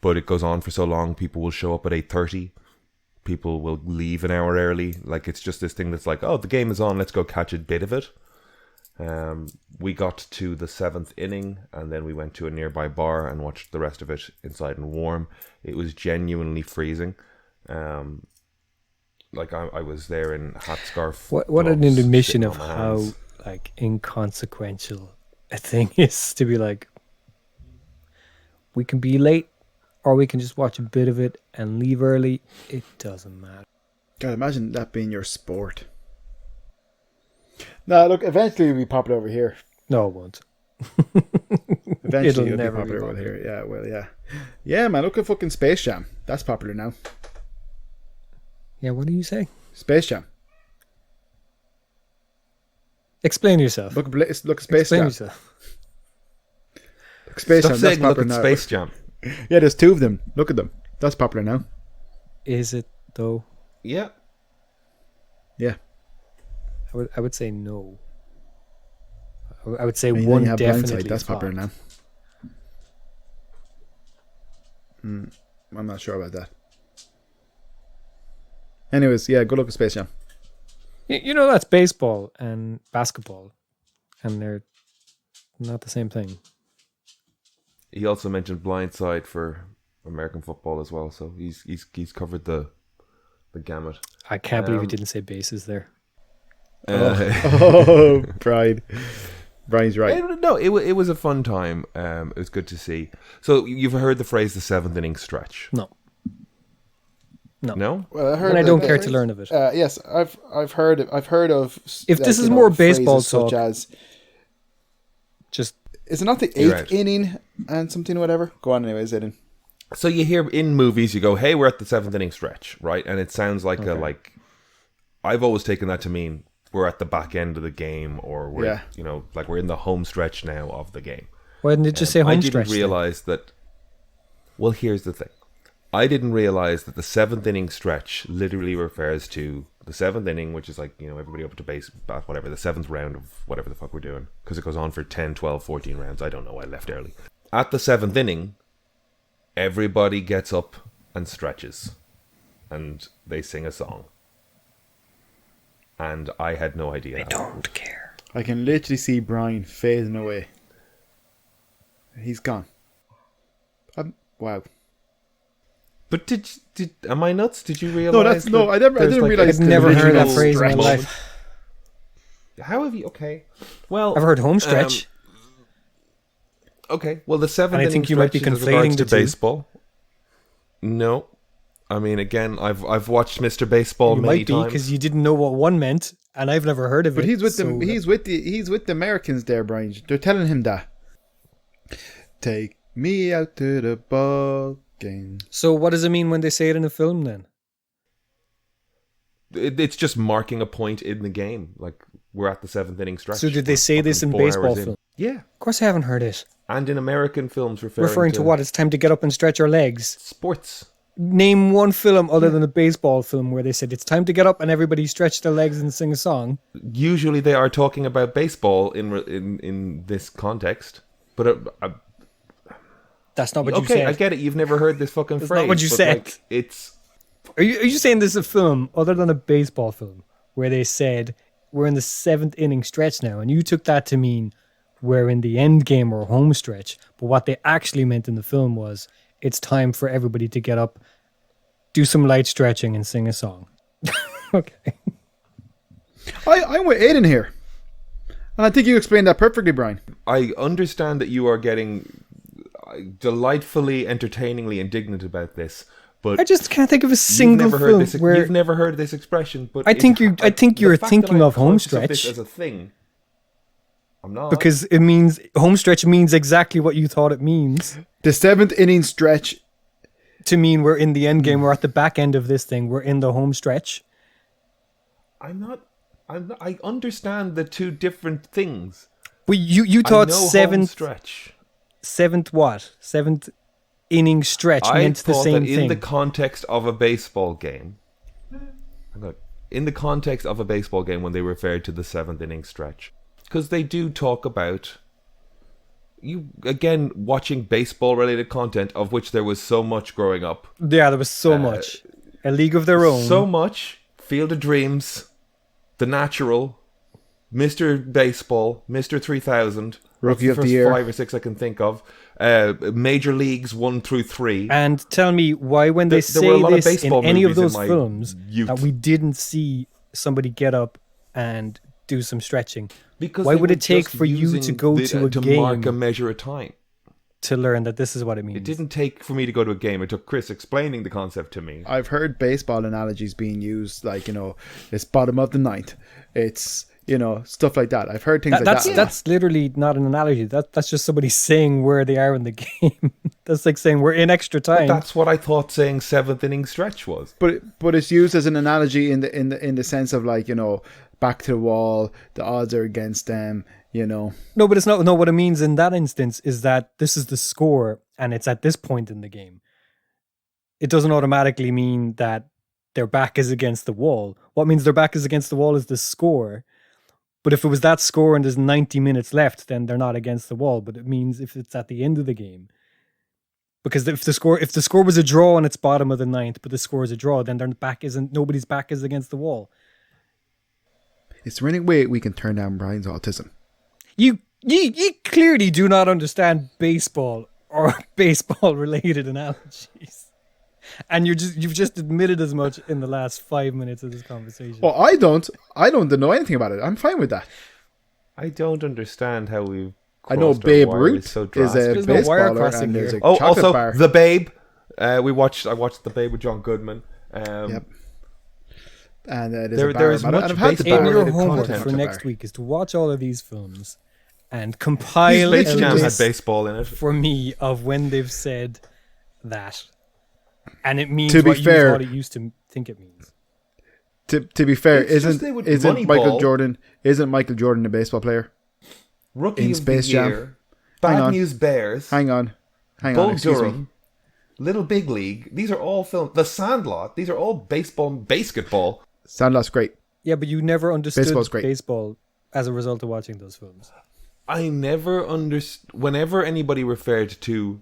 but it goes on for so long. People will show up at 8:30. People will leave an hour early. Like, it's just this thing that's like, oh, the game is on, let's go catch a bit of it. We got to the 7th inning, and then we went to a nearby bar and watched the rest of it inside and warm. It was genuinely freezing. I was there in hat scarf. What an gloves, admission sitting of on my how hands. inconsequential a thing is to be like, we can be late or we can just watch a bit of it and leave early. It doesn't matter. God, imagine that being your sport. No, look, eventually it'll be popular over here. No, it won't. Eventually it'll be never popular be over here. Yeah, well, yeah. Yeah, man, look at fucking Space Jam. That's popular now. Yeah, what do you say? Space Jam. Explain yourself. Look at Space Explain Jam. yourself. Look, Space Stop Jam. That's saying look popular at now. Space Jam. Yeah, there's two of them. Look at them. That's popular now. Is it though? Yeah. Yeah. I would say no. I would say And then one you have definitely. Blindside. That's popular flopped. now. I'm not sure about that. Anyways, yeah, go look at Space Jam. You know that's baseball and basketball, and they're not the same thing. He also mentioned Blindside for American football as well, so he's covered the gamut. I can't believe you didn't say bases there. Oh, pride. Brian's right. No, it was a fun time. It was good to see. So you've heard the phrase the seventh inning stretch? No. No? Well, And I don't care to learn of it. Yes, I've heard of. If this is more baseball phrases talk, such as, just is it not the You're eighth out. inning and something whatever? Go on, anyways, Aiden. So you hear in movies, you go, "Hey, we're at the seventh inning stretch," right? And it sounds like I've always taken that to mean we're at the back end of the game, or we're like we're in the home stretch now of the game. why didn't it just say home I stretch? didn't then? realize that. Well, here's the thing. I didn't realize that the seventh inning stretch literally refers to the seventh inning, which is like, everybody up to base, whatever, the seventh round of whatever the fuck we're doing. Because it goes on for 10, 12, 14 rounds. I don't know. I left early. At the seventh inning, everybody gets up and stretches. And they sing a song. And I had no idea. I don't care. I can literally see Brian fading away. He's gone. Wow. But am I nuts? Did you realize? I didn't realize. I've never heard that original phrase in my stretch. life. How have you? Okay. Well, I've heard home stretch. Okay. Well, the seventh And I inning think you might be stretch is with regards conflating to the two. baseball. No, I mean, again, I've watched Mr. Baseball You many might be times. because you didn't know what one meant, and I've never heard of it. But he's with so them. He's with the Americans there, Brian. They're telling him that. Take me out to the ball game. So what does it mean when they say it in a film then? It's just marking a point in the game. Like, we're at the seventh inning stretch. So did they We're say this fucking in 4 baseball hours in. film? Yeah, Of course I haven't heard it. and in American films Referring to what? It's time to get up and stretch our legs. Sports. Name one film other than a baseball film where they said it's time to get up and everybody stretch their legs and sing a song. Usually they are talking about baseball in this context. But That's not what you okay, said. I get it. You've never heard this fucking That's phrase. not what you but, said. like, it's Are you saying this is a film other than a baseball film where they said we're in the seventh inning stretch now, and you took that to mean we're in the end game or home stretch, but what they actually meant in the film was it's time for everybody to get up, do some light stretching, and sing a song. Okay. I'm with Aiden here, and I think you explained that perfectly, Brian. I understand that you are getting delightfully, entertainingly indignant about this, but I just can't think of a single film where you've never heard this expression. But I think you're the fact thinking that I'm of home conscious this stretch. as a thing. I'm not, because it means home stretch means exactly what you thought it means. The seventh inning stretch. To mean we're in the end game, we're at the back end of this thing, we're in the home stretch. I'm not. I understand the two different things. But you I thought know home seventh stretch. Seventh inning stretch I meant the thought same that in thing. the context of a baseball game, in the context of a baseball game, when they referred to the seventh inning stretch, because they do talk about you again watching baseball related content, of which there was so much growing up. Yeah, there was so much. A League of Their Own. So much. Field of Dreams, The Natural, Mr. Baseball, Mr. 3000, Rookie of the first Year. 5 or 6 I can think of. Major Leagues 1 through 3. And tell me why, when they There were a say lot of this in baseball any of movies in those my films, youth. that we didn't see somebody get up and do some stretching. Because Why they would were it take just for you to using go to a to game mark a measure of time? to learn that this is what it means? It didn't take for me to go to a game. It took Chris explaining the concept to me. I've heard baseball analogies being used, like, it's bottom of the ninth. It's, stuff like that. I've heard things like that. That's literally not an analogy. That's just somebody saying where they are in the game. That's like saying we're in extra time. That's what I thought saying seventh inning stretch was. But it's used as an analogy in the sense of, like, back to the wall. The odds are against them. You know. No, but it's not. No, what it means in that instance is that this is the score, and it's at this point in the game. It doesn't automatically mean that their back is against the wall. What means their back is against the wall is the score. But if it was that score and there's 90 minutes left, then they're not against the wall. But it means if it's at the end of the game, because if the score was a draw and it's bottom of the ninth, but the score is a draw, then nobody's back is against the wall. It's the only way we can turn down Brian's autism. You clearly do not understand baseball or baseball related analogies. And you've just admitted as much in the last 5 minutes of this conversation. Well, I don't know anything about it. I'm fine with that. I don't understand how we've. I know Babe Ruth is a There's no wire baseballer, crossing and there's here. a Oh, chocolate also bar. The Babe. I watched The Babe with John Goodman. Yep. And there's There- a bar there is about it. much And I've had the baseball Aim, bar. your related homework content for Chocolate next bar. week is to watch all of these films and compile Space Space a Jam had list baseball in it. for me of when they've said that. And it means To be what you fair- thought it used to think it means. To be fair, It's just isn't they would isn't Michael Moneyball. Jordan a baseball player? Rookie In of Space the Jam. Year. Hang Bad on. News Bears. Hang on, Bull excuse me. Durham. Little Big League. These are all films. The Sandlot. These are all baseball and basketball. Sandlot's great. Yeah, but you never understood Baseball's great. baseball as a result of watching those films. I never understood. Whenever anybody referred to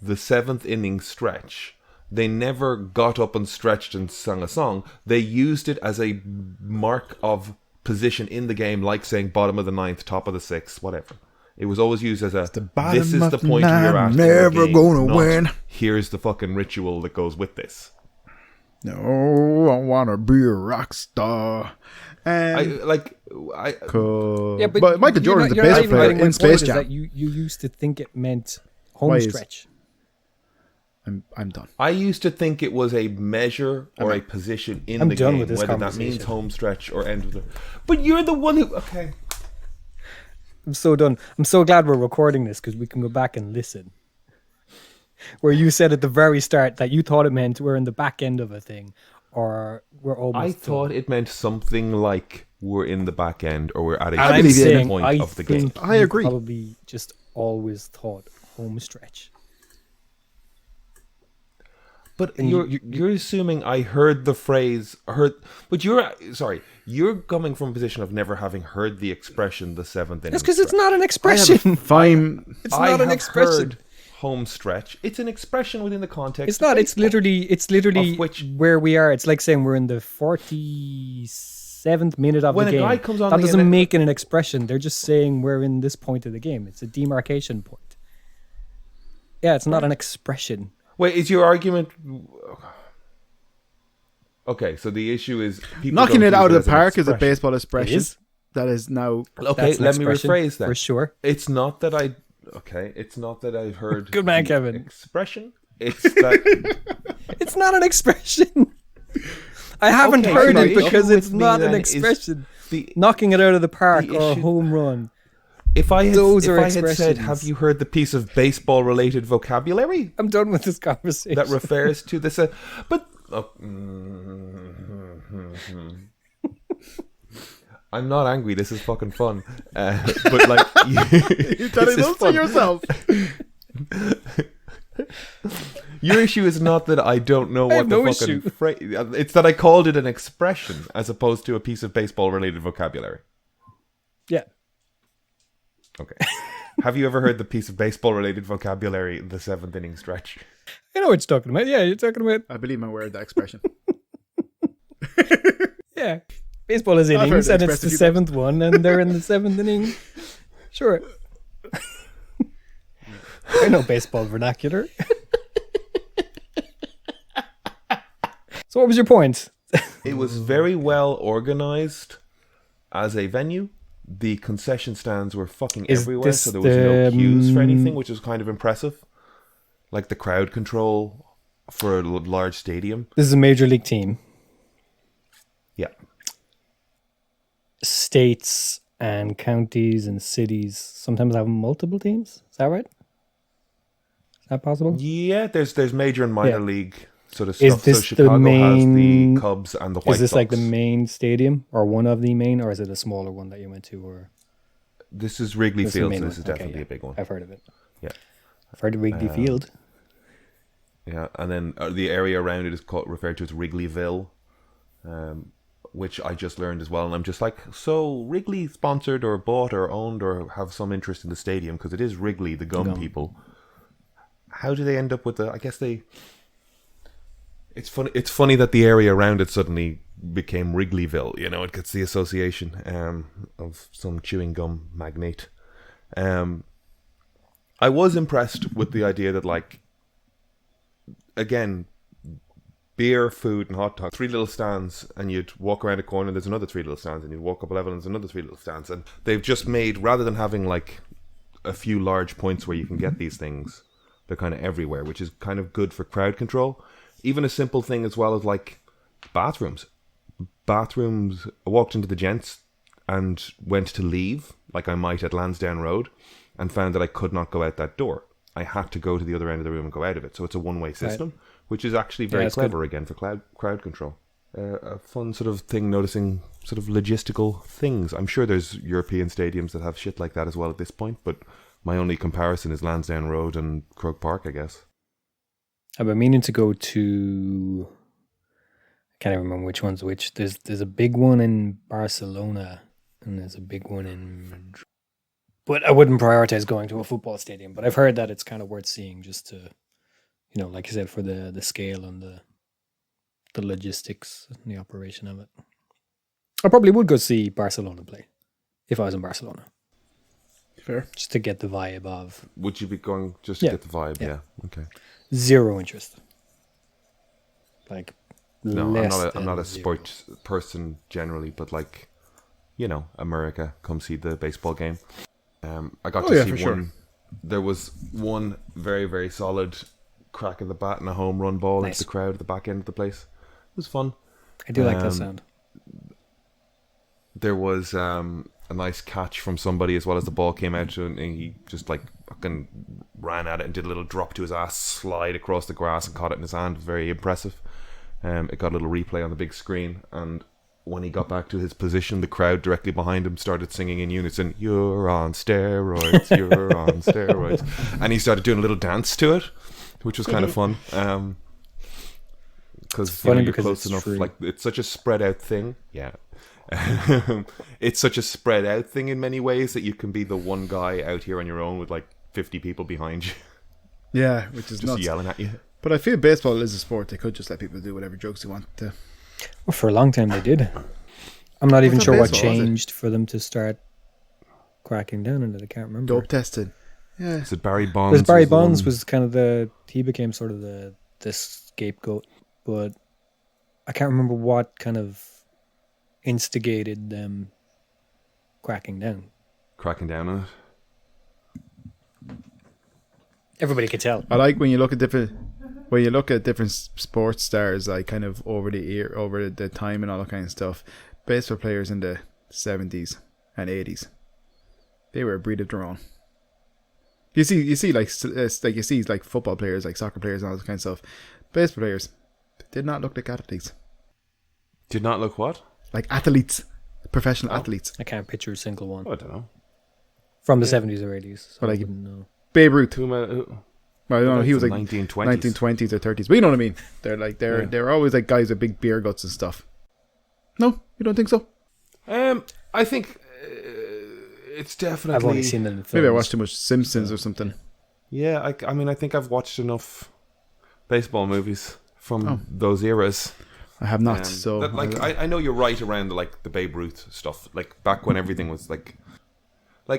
the seventh inning stretch, they never got up and stretched and sang a song. They used it as a mark of position in the game, like saying bottom of the ninth, top of the sixth, whatever. It was always used as a, bottom this is of the the point ninth, you're at. in the never game, gonna not, win. Here's the fucking ritual that goes with this. No, I wanna be a rock star. Cool. Yeah, but Michael Jordan's a you're not baseball even player getting my in point Space is Jam. that you used to think it meant home Why is- stretch. I'm done. I used to think it was a measure or a position in I'm the done game, with this whether that means conversation. home stretch or end of the. But you're the one who. Okay. I'm so done. I'm so glad we're recording this because we can go back and listen. Where you said at the very start that you thought it meant we're in the back end of a thing, or we're almost. I thought it meant something like we're in the back end or we're at a And I'm believe you. saying point I of the game. think I you agree. Probably just always thought home stretch. But And you're assuming I heard the phrase but you're coming from a position of never having heard the expression the seventh inning. That's because it's not an I expression. have fine. It's not an expression. Heard home stretch. It's an expression within the context. It's not. of It's baseball. literally Of which- where we are. It's like saying we're in the 47th minute of When the a game. guy comes on that the doesn't end- make it an expression. They're just saying we're in this point of the game. It's a demarcation point. Yeah, it's not an expression. Wait, is your argument? Okay, so the issue is people Knocking don't it out use of the as an park is a expression. baseball expression. is. That is now. Okay, That's an let me expression, rephrase that. for sure. It's not that I. Okay, it's not that I've heard. Good man, the Kevin. Expression. It's that. It's not an expression. I haven't Okay, heard so it the because issue it's with me not an then is expression. the Knocking it out of the park the or a issue- home run. If I had, Those if are I had said, expressions. "Have you heard the piece of baseball-related vocabulary I'm done with this conversation. that refers to this?" But I'm not angry. This is fucking fun. But like, You're telling this is those to fun. yourself. Your issue is not that I don't know I what have the no fucking issue. phrase. It's that I called it an expression as opposed to a piece of baseball-related vocabulary. Yeah. Okay. Have you ever heard the piece of baseball-related vocabulary, the seventh inning stretch? I know what you're talking about. Yeah, you're talking about. I believe my word. That expression. Yeah. Baseball is I've heard innings, it and it's expressed a the few seventh one, and they're in the seventh inning. Sure. I know baseball vernacular. So what was your point? It was very well organized as a venue. The concession stands were fucking Is everywhere, this so there was no queues for the, anything, which was kind of impressive. Like the crowd control for a large stadium. This is a major league team. Yeah. States and counties and cities sometimes have multiple teams. Is that right? Is that possible? Yeah, there's major and minor Yeah. league. sort of Is stuff. this So the Chicago has main- the Cubs and the White Is this Sox. like the main stadium or one of the main, or is it a smaller one that you went to? Or This is Wrigley this is the Field, main so one? this is Okay, definitely yeah. a big one. I've heard of it. Yeah. I've heard of Wrigley Field. Yeah, and then the area around it is referred to as Wrigleyville, which I just learned as well. And I'm just like, so Wrigley sponsored or bought or owned or have some interest in the stadium because it is Wrigley, the gum people. How do they end up with the? I guess they. It's funny. It's funny that the area around it suddenly became Wrigleyville. You know, it gets the association of some chewing gum magnate. I was impressed with the idea that, like, again, beer, food, and hot dogs, 3 little stands, and you'd walk around a corner and there's another 3 little stands, and you'd walk up a level and there's another 3 little stands. And they've just made, rather than having like a few large points where you can get these things, they're kind of everywhere, which is kind of good for crowd control. Even a simple thing as well as like bathrooms. Bathrooms, I walked into the gents and went to leave, like I might at Lansdowne Road, and found that I could not go out that door. I had to go to the other end of the room and go out of it. So it's a one-way system, which is actually very clever again for crowd control. A fun sort of thing, noticing sort of logistical things. I'm sure there's European stadiums that have shit like that as well at this point, but my only comparison is Lansdowne Road and Croke Park, I guess. I've been meaning to go to. I can't even remember which one's which. There's a big one in Barcelona, and there's a big one in Madrid. But I wouldn't prioritize going to a football stadium. But I've heard that it's kind of worth seeing, just to, you know, like you said, for the scale and the logistics and the operation of it. I probably would go see Barcelona play if I was in Barcelona. Fair. Just to get the vibe of. Would you be going just to get the vibe? Yeah. Okay. Zero interest. Like, no, I'm not a zero. sports person generally, but like, you know, America, come see the baseball game. I got to see one. Sure. There was one very, very solid crack of the bat and a home run ball into the crowd at the back end of the place. It was fun. I do like that sound. There was a nice catch from somebody as well as the ball came out, and he just like fucking ran at it and did a little drop to his ass, slide across the grass and caught it in his hand. Very impressive. It got a little replay on the big screen, and when he got back to his position, the crowd directly behind him started singing in unison, "You're on steroids, you're on steroids," and he started doing a little dance to it, which was kind of fun. Because you're close enough, true. Like it's such a spread out thing. Yeah. It's such a spread out thing in many ways that you can be the one guy out here on your own with like 50 people behind you. Yeah, which is just nuts. Yelling at you. But I feel baseball is a sport. They could just let people do whatever jokes they want to. Well, for a long time they did. I'm not even sure what changed for them to start cracking down on it. I can't remember. Dope tested. Yeah. Is it Barry Bonds? Because Barry Bonds was kind of he became sort of the scapegoat, but I can't remember what kind of instigated them cracking down on it. Everybody could tell. I like when you look at different sports stars, like kind of over the time and all that kind of stuff. Baseball players in the 70s and 80s, they were a breed of their own. You see like football players, like soccer players and all that kind of stuff. Baseball players did not look like athletes. Did not look what? Like athletes, professional athletes. I can't picture a single one. Oh, I don't know. From the 70s or 80s. So like I wouldn't know. Babe Ruth. Well, no, he was like 1920s. 1920s or 30s. But you know what I mean? They're always like guys with big beer guts and stuff. No, you don't think so? I think it's definitely. I've only seen them in films. Maybe I watched too much Simpsons or something. Yeah, I mean, I think I've watched enough baseball movies from those eras. I have not. So I know you're right around the Babe Ruth stuff. Like back when everything was like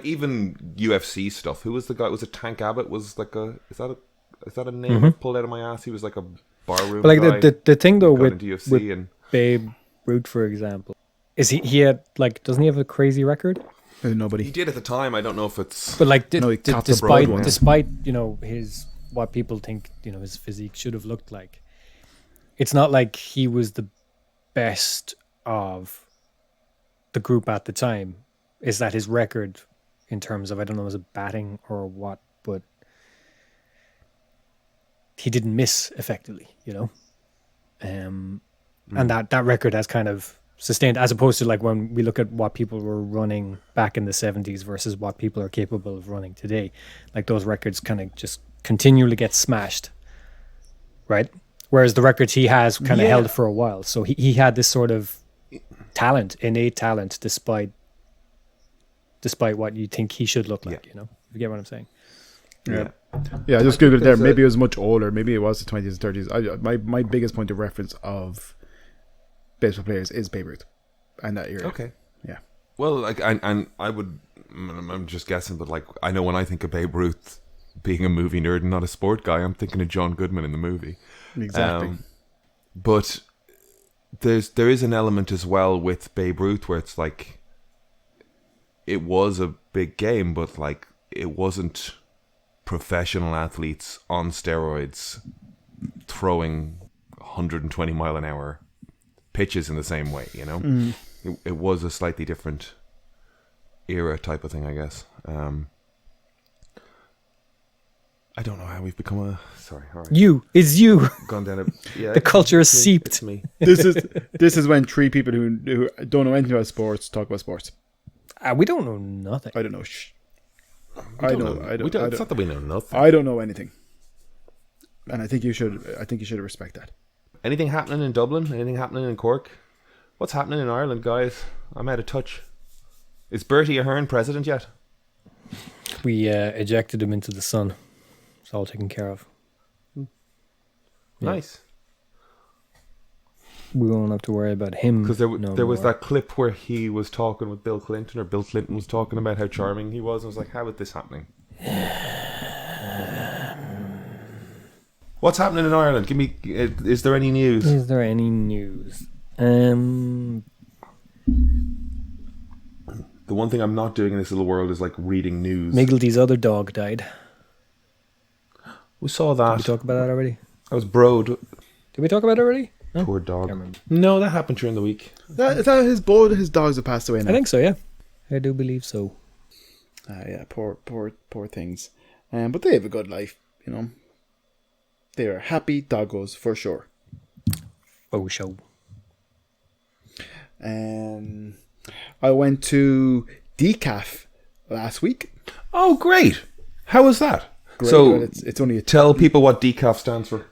even UFC stuff. Who was the guy? Was it Tank Abbott? Was like is that a name I pulled out of my ass? He was like a barroom but guy. the thing though with UFC Babe Ruth, for example, is he had like, doesn't he have a crazy record? Nobody. He did at the time. I don't know if it's. But like despite you know what people think his physique should have looked like. It's not like he was the best of the group at the time. Is that his record in terms of, I don't know, was it batting or what, but he didn't miss effectively, and that record has kind of sustained, as opposed to like when we look at what people were running back in the 70s versus what people are capable of running today. Like those records kind of just continually get smashed, right? Whereas the records he has kind of held for a while. So he had this sort of innate talent, despite what you think he should look like, you know? You get what I'm saying? Yeah, I just googled there. Maybe it was much older. Maybe it was the 20s and 30s. My biggest point of reference of baseball players is Babe Ruth and that era. Okay. Yeah. Well, like, I'm just guessing, but like, I know when I think of Babe Ruth being a movie nerd and not a sport guy, I'm thinking of John Goodman in the movie. Exactly. But there is an element as well with Babe Ruth where it's like, it was a big game, but like, it wasn't professional athletes on steroids throwing 120 mile an hour pitches in the same way, you know. It was a slightly different era type of thing, I guess. I don't know how we've become a sorry all right. It's you Gone down the culture is seeped. It's me. This is when three people who don't know anything about sports talk about sports. We don't know nothing. I don't know. It's not that we know nothing. I don't know anything, and I think you should respect that. Anything happening in Dublin? Anything happening in Cork? What's happening in Ireland, guys? I'm out of touch. Is Bertie Ahern president yet? We ejected him into the sun. It's all taken care of. Nice. We won't have to worry about him. Because there was that clip where he was talking with Bill Clinton, or Bill Clinton was talking about how charming he was. I was like, how is this happening? What's happening in Ireland? Give me. Is there any news? Is there any news? The one thing I'm not doing in this little world is like reading news. Migglety's other dog died. We saw that. Did we talk about that already? That was Broad. Did we talk about it already? No? Poor dog. Can't remember. No, that happened during the week. Is that both his dogs have passed away now? I think so, yeah. I do believe so. Yeah, poor things. But they have a good life, you know. They are happy doggos for sure. Oh, show. I went to Decaf last week. Oh, great! How was that? Great, so it's only tell people what DCAF stands for.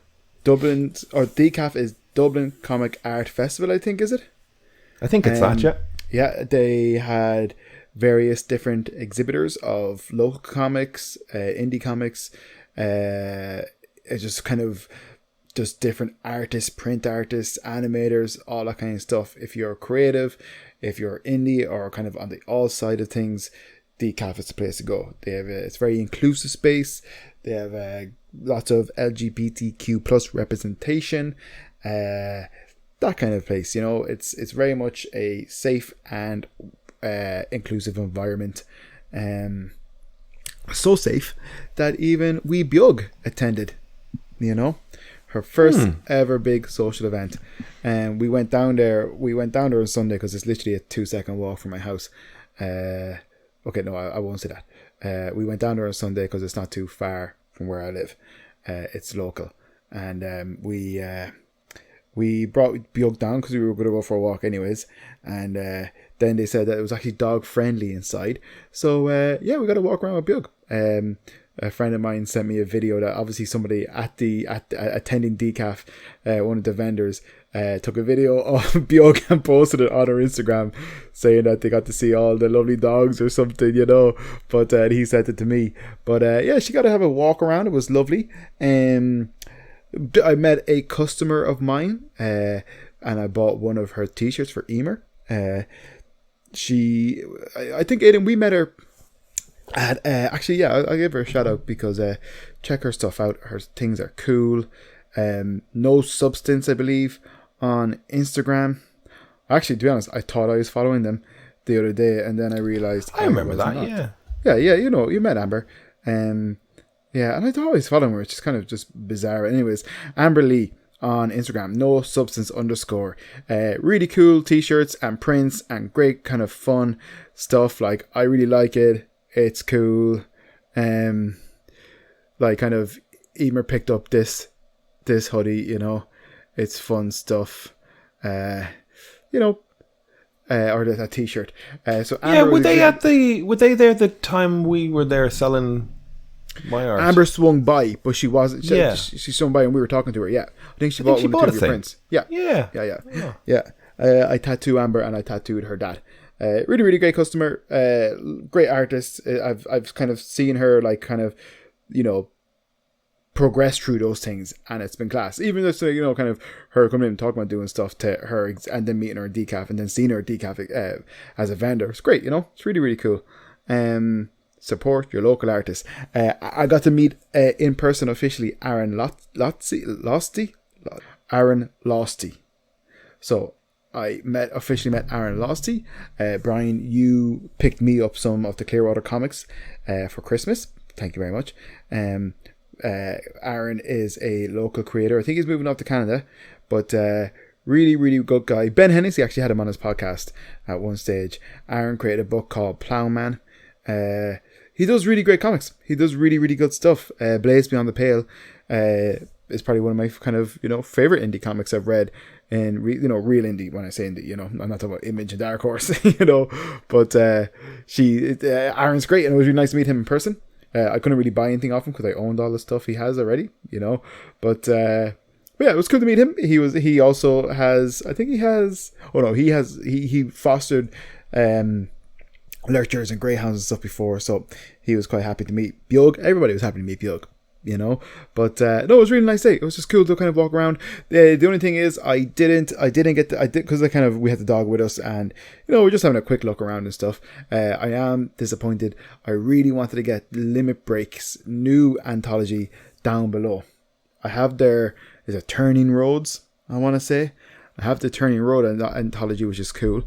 Decaf is Dublin Comic Art Festival, I think, is it? I think it's that, yeah. Yeah, they had various different exhibitors of local comics, indie comics, it's just kind of just different artists, print artists, animators, all that kind of stuff. If you're creative, if you're indie or kind of on the all side of things, Decaf is the place to go. They have it's very inclusive space. They have lots of LGBTQ plus representation, that kind of place. You know, it's very much a safe and inclusive environment. So safe that even wee Beau attended. You know, her first ever big social event, and we went down there. We went down there on Sunday because it's literally a 2-second walk from my house. Okay, no, I won't say that. We went down there on Sunday because it's not too far from where I live. It's local, and we brought Beau down because we were going to go for a walk anyways. And then they said that it was actually dog friendly inside. So yeah, we got to walk around with Beau. A friend of mine sent me a video that obviously somebody attending Decaf, one of the vendors, took a video of Beau and posted it on her Instagram, saying that they got to see all the lovely dogs or something, you know. But he sent it to me. But yeah, she got to have a walk around. It was lovely. I met a customer of mine, and I bought one of her t-shirts for Emer. I think Aidan, we met her. Actually, yeah, I'll give her a shout out because check her stuff out. Her things are cool. No Substance, I believe, on Instagram. Actually, to be honest, I thought I was following them the other day, and then I realized I remember that. Not. Yeah. You know, you met Amber. Yeah, and I thought I was following her. It's just kind of just bizarre. Anyways, Amber Lee on Instagram, no substance _ really cool t-shirts and prints and great kind of fun stuff. Like, I really like it. It's cool. Like, kind of Emer picked up this hoodie, you know. It's fun stuff. You know, or that T-shirt. So Amber Yeah, were was they there the time we were there selling my art? Amber swung by, but she wasn't. Yeah. She swung by and we were talking to her. Yeah, I think she bought one or two a of your thing. prints. Yeah, Yeah. yeah. I tattooed Amber and I tattooed her dad. Really, really great customer. Great artist. I've kind of seen her like kind of, you know, progress through those things, and it's been class. Even just you know, kind of her coming in and talking about doing stuff to her, and then meeting her at decaf, and then seeing her at decaf as a vendor. It's great. You know, it's really, really cool. Support your local artists. I got to meet in person officially Aaron Losty. Aaron Losty. So I officially met Aaron Losty. Brian, you picked me up some of the Clearwater comics for Christmas. Thank you very much. Aaron is a local creator. I think he's moving up to Canada, but really, really good guy. Ben Hennessy actually had him on his podcast at one stage. Aaron created a book called Plowman. He does really great comics. He does really, really good stuff. Blaze Beyond the Pale is probably one of my kind of, you know, favorite indie comics I've read. And you know, real indie. When I say indie, you know, I'm not talking about Image and Dark Horse, you know. But Aaron's great, and it was really nice to meet him in person. I couldn't really buy anything off him because I owned all the stuff he has already, you know. But yeah, it was cool to meet him. He also has, I think he has. Oh no, he fostered lurchers and greyhounds and stuff before, so he was quite happy to meet Bjorg. Everybody was happy to meet Bjorg, you know. But no, it was a really nice day. It was just cool to kind of walk around. The only thing is I did because we had the dog with us, and you know, we're just having a quick look around and stuff. I am disappointed. I really wanted to get Limit Break's new anthology Down Below. I have is a Turning Roads, I want to say. I have the Turning Road anthology, which is cool.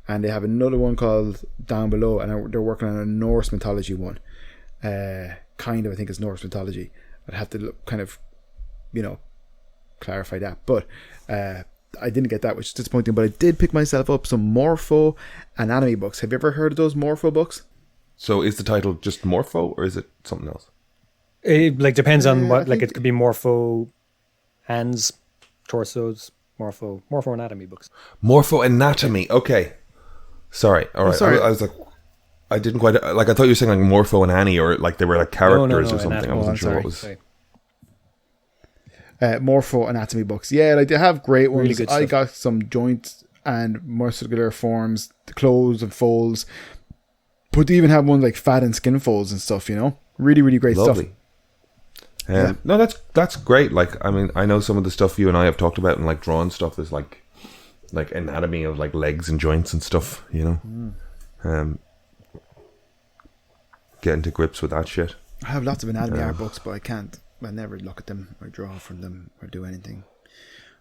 And they have another one called Down Below, and they're working on a Norse mythology one. I think it's Norse mythology. I'd have to kind of, you know, clarify that. But I didn't get that, which is disappointing. But I did pick myself up some Morpho anatomy books. Have you ever heard of those Morpho books? So is the title just Morpho, or is it something else? It like depends on what. Like it could be Morpho hands, torsos, Morpho anatomy books. Morpho anatomy. Okay. Sorry. All right. sorry. I was like, I didn't quite like. I thought you were saying like Morpho and Annie, or like they were like characters or something. I wasn't sure what was. Sorry. Morpho anatomy books. Yeah, like they have great ones. Really good I stuff. got some joint and muscular forms, clothes and folds. But they even have ones like fat and skin folds and stuff. You know, really, really great Lovely. stuff. No, that's great. Like, I mean, I know some of the stuff you and I have talked about and like drawn stuff is like anatomy of like legs and joints and stuff, you know. Getting to grips with that shit. I have lots of anatomy art books, but I never look at them or draw from them or do anything.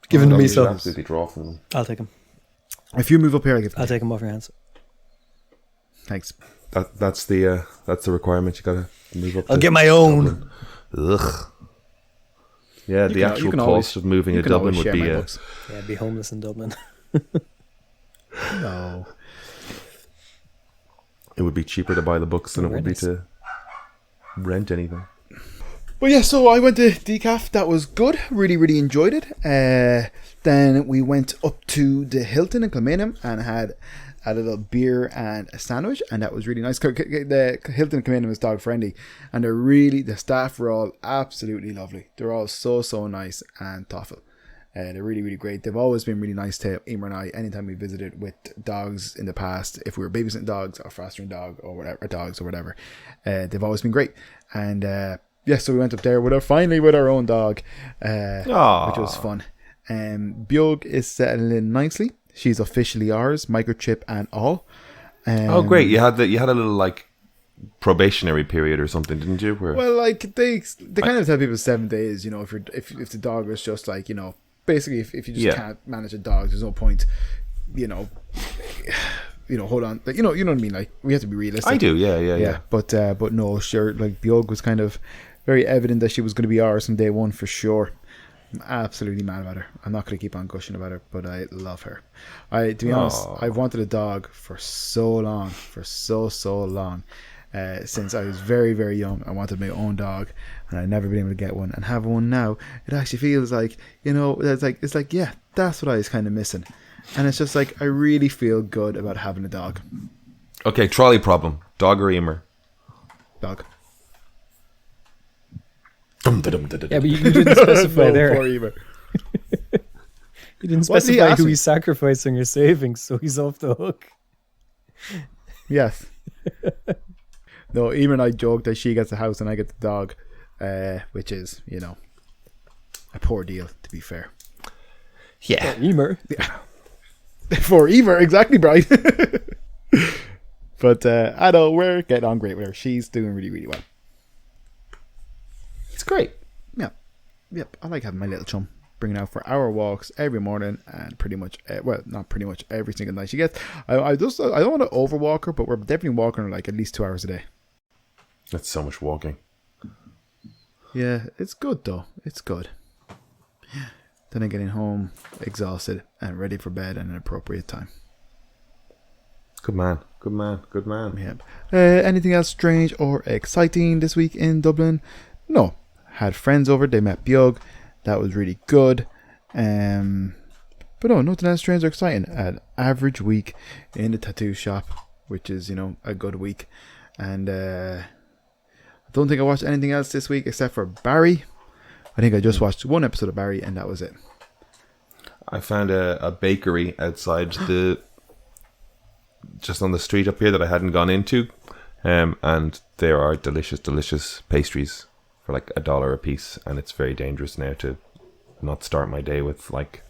Give them to me, You should so absolutely draw from them. I'll take them. If you move up here, I give them. I'll take them off your hands. Thanks. That's the requirement. You gotta move up. I'll to get my own. Dublin. Ugh. Yeah, the You actual can cost always- of moving you to can always Dublin would share be my books. Yeah, be homeless in Dublin. No. it would be cheaper to buy the books than it would be Rent. to rent anything. Well, yeah, so I went to Decaf. That was good. Really, really enjoyed it. Then we went up to the Hilton in Kilmainham and had a little beer and a sandwich, and that was really nice. The Hilton in Kilmainham is dog friendly, and the staff were all absolutely lovely. They're all so nice and thoughtful. They're really, really great. They've always been really nice to Emer and I anytime we visited with dogs in the past. If we were babysitting dogs or fostering dogs or whatever, they've always been great. And yeah, so we went up there finally with our own dog, which was fun. Bjorg is settling in nicely. She's officially ours, microchip and all. Oh, great! You had a little like probationary period or something, didn't you? Where Well, like they kind of tell people 7 days. You know, if the dog was just like, you know, basically if you just can't manage a dog, there's no point. You know, hold on. Like, you know what I mean. Like, we have to be realistic. I do, yeah. But no, sure. Like Bjorg was kind of very evident that she was going to be ours from day one for sure. I'm absolutely mad about her. I'm not going to keep on gushing about her, but I love her. To be honest, I've wanted a dog for so long, so long. since I was very, very young. I wanted my own dog, and I've never been able to get one. And having one now, it actually feels like, it's like, yeah, that's what I was kind of missing. And it's just like, I really feel good about having a dog. Okay, trolley problem. Dog or Emer? Dog. Yeah, but you didn't specify there. Poor Emer. You didn't What's he specify who asking? he's sacrificing or saving, so he's off the hook. Yes. No, Emer and I joked that she gets the house and I get the dog, which is, a poor deal, to be fair. Yeah. Emer. For Emer, exactly, Brian. But I know we're getting on great with her. She's doing really, really well. It's great. Yeah. Yep. I like having my little chum. Bringing her out for hour walks every morning, and pretty much, not pretty much every single night she gets. I don't want to overwalk her, but we're definitely walking her like at least 2 hours a day. That's so much walking. Yeah, it's good though. It's good. Then I'm getting home exhausted and ready for bed at an appropriate time. Good man. Good man. Good man. Yeah. Anything else strange or exciting this week in Dublin? No. Had friends over. They met Beau. That was really good. But no, nothing else strange or exciting. An average week in the tattoo shop, which is, a good week. And I don't think I watched anything else this week except for Barry. I think I just watched one episode of Barry, and that was it. I found a bakery outside just on the street up here that I hadn't gone into. And there are delicious, delicious pastries for like $1 a piece, and it's very dangerous now to not start my day with like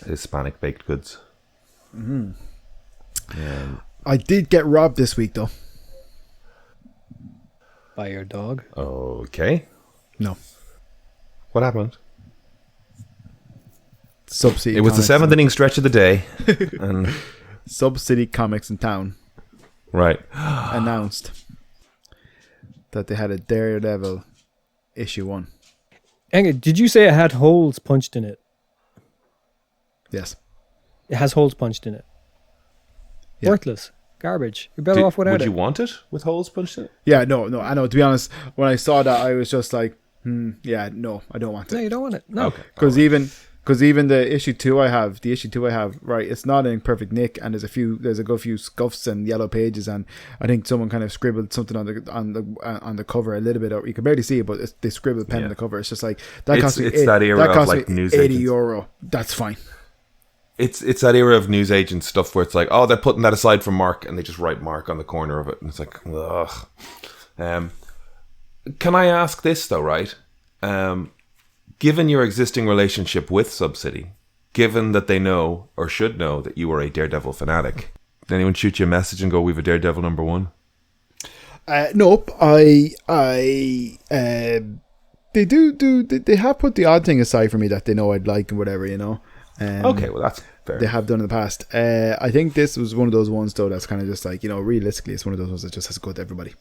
Hispanic baked goods. Mm-hmm. I did get robbed this week though. By your dog? Okay. No. What happened? Subsidy. It was the seventh inning stretch of the day, and Subsidy Comics in town right announced that they had a Daredevil issue 1. Hang on, did you say it had holes punched in it? Yes. It has holes punched in it. Yeah. Worthless. Garbage. You're better off without would it. you want it with holes punched in it? Yeah, no, I know. To be honest, when I saw that, I was just like, yeah, no, I don't want it. No, you don't want it. No. Okay. Because even the issue 2 I have, right, it's not in perfect nick, and there's a good few scuffs and yellow pages, and I think someone kind of scribbled something on the cover a little bit, or you can barely see it, but they scribbled pen on the cover. It's just like that cost me. It's that era of like news agents. €80. That's fine. It's that era of newsagent stuff where it's like, oh, they're putting that aside for Mark, and they just write Mark on the corner of it, and it's like, ugh. Can I ask this though, right? Given your existing relationship with Subsidy, given that they know or should know that you are a Daredevil fanatic, did anyone shoot you a message and go, "We've a Daredevil number 1"? Nope. They they have put the odd thing aside for me that they know I'd like and whatever, Okay, well that's fair. They have done in the past. I think this was one of those ones though that's kind of just like, realistically, it's one of those ones that just has to go to everybody.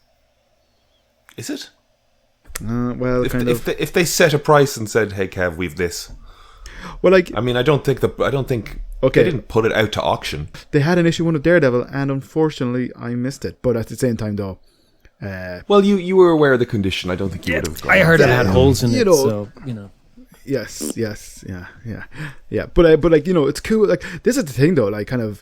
Is it? Well, if they set a price and said, "Hey, Kev, we've this." Well, like, I mean, I don't think okay, they didn't put it out to auction. They had an issue 1 of Daredevil, and unfortunately, I missed it. But at the same time, though, well, you were aware of the condition. I don't think you would have. I heard it had holes in it, so Yes, yeah. But it's cool. Like, this is the thing, though. Like, kind of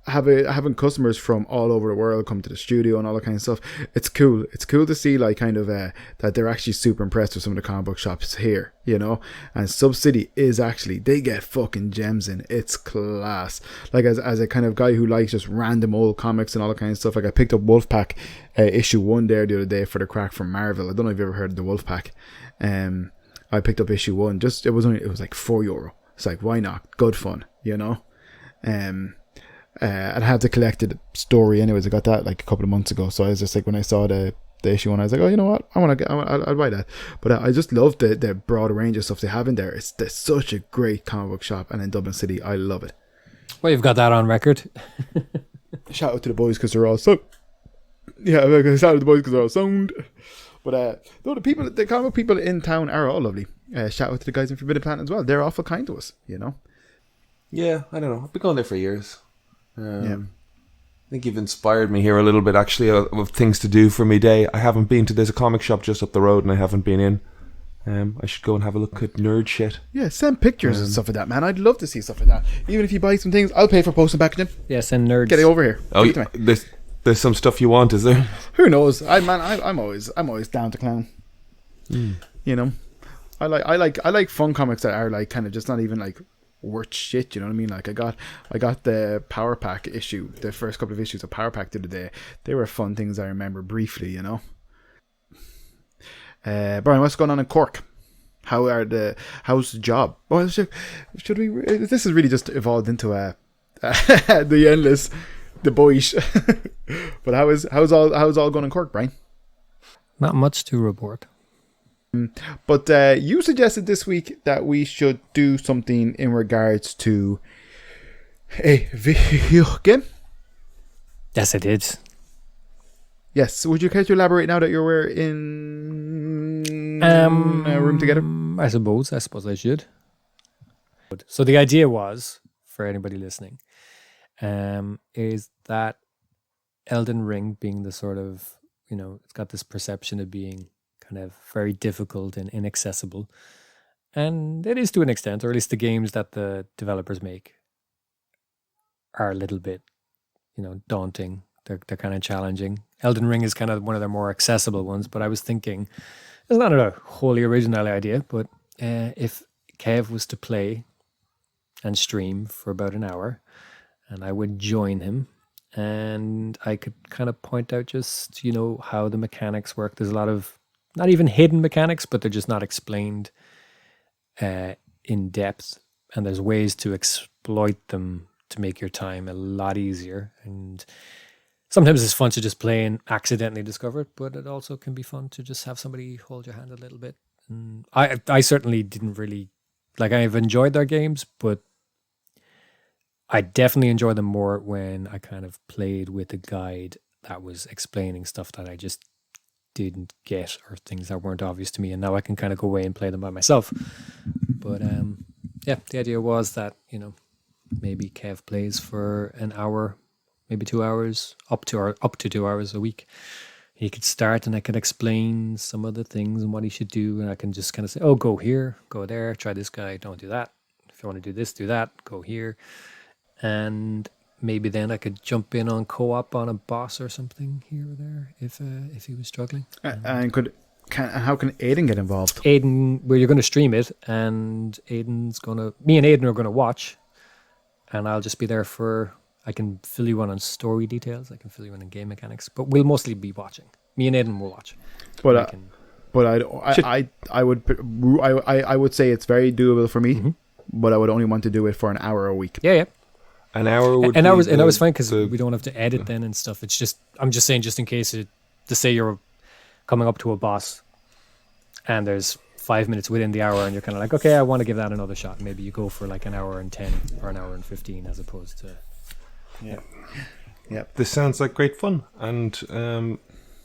having customers from all over the world come to the studio and all that kind of stuff. It's cool. It's cool to see like kind of that they're actually super impressed with some of the comic book shops here, And Subsidy is actually, they get fucking gems in. It's class. Like as a kind of guy who likes just random old comics and all that kind of stuff. Like I picked up Wolfpack issue 1 there the other day for the crack from Marvel. I don't know if you've ever heard of the Wolfpack. I picked up issue 1. It was like €4. It's like, why not? Good fun, and I had the collected story anyways. I got that like a couple of months ago, so I was just like, when I saw the issue 1, I was like, oh, you know what, I'll buy that. But I just love the broad range of stuff they have in there. It's such a great comic book shop, and in Dublin City, I love it. Well, you've got that on record. Shout out to the boys because they're all so. Yeah, shout out to the boys because they're all sound. But no, the comic people in town are all lovely. Shout out to the guys in Forbidden Planet as well. They're awful kind to us, Yeah, I don't know. I've been going there for years. I think you've inspired me here a little bit, actually, of things to do for me day. I haven't been to... There's a comic shop just up the road, and I haven't been in. I should go and have a look at nerd shit. Yeah, send pictures and stuff like that, man. I'd love to see stuff like that. Even if you buy some things, I'll pay for posting back to them. Yeah, send nerds. Get it over here. Oh, Give it to me. there's some stuff you want, is there? Who knows? I'm always down to clown. You know, I like fun comics that are like kind of just not even like worth shit. You know what I mean? Like I got the Power Pack issue, the first couple of issues of Power Pack the other day. They were fun things I remember briefly. You know. Brian, what's going on in Cork? How's the job? Oh, should we? This has really just evolved into the boys. But how's all going in Cork, Brian? Not much to report. But you suggested this week that we should do something in regards to a video game. Yes, I did. Yes. Would you care to elaborate now that you're in a room together? I suppose I should. So the idea was, for anybody listening, is that Elden Ring, being the sort of, it's got this perception of being kind of very difficult and inaccessible. And it is to an extent, or at least the games that the developers make are a little bit, daunting. They're kind of challenging. Elden Ring is kind of one of their more accessible ones, but I was thinking, it's not a wholly original idea, but if Kev was to play and stream for about an hour, and I would join him, and I could kind of point out just, how the mechanics work. There's a lot of, not even hidden mechanics, but they're just not explained in depth, and there's ways to exploit them to make your time a lot easier. And sometimes it's fun to just play and accidentally discover it, but it also can be fun to just have somebody hold your hand a little bit. And I certainly didn't really, I've enjoyed their games, but I definitely enjoy them more when I kind of played with a guide that was explaining stuff that I just didn't get, or things that weren't obvious to me, and now I can kind of go away and play them by myself. But the idea was that, maybe Kev plays for an hour, maybe 2 hours, up to 2 hours a week. He could start and I could explain some of the things and what he should do, and I can just kind of say, oh, go here, go there, try this guy, don't do that. If you want to do this, do that, go here. And maybe then I could jump in on co-op on a boss or something here or there if he was struggling. And how can Aiden get involved? Aiden, well, you're going to stream it, and me and Aiden are going to watch, and I'll just be there I can fill you in on story details, I can fill you in on game mechanics, but we'll mostly be watching. Me and Aiden will watch. But I would say it's very doable for me, but I would only want to do it for an hour a week. Yeah. An hour would and I was fine because we don't have to edit then and stuff. It's just, I'm just saying, just in case to say you're coming up to a boss and there's 5 minutes within the hour and you're kind of like, okay, I want to give that another shot. Maybe you go for like an hour and 10 or an hour and 15 as opposed to... Yeah. This sounds like great fun, and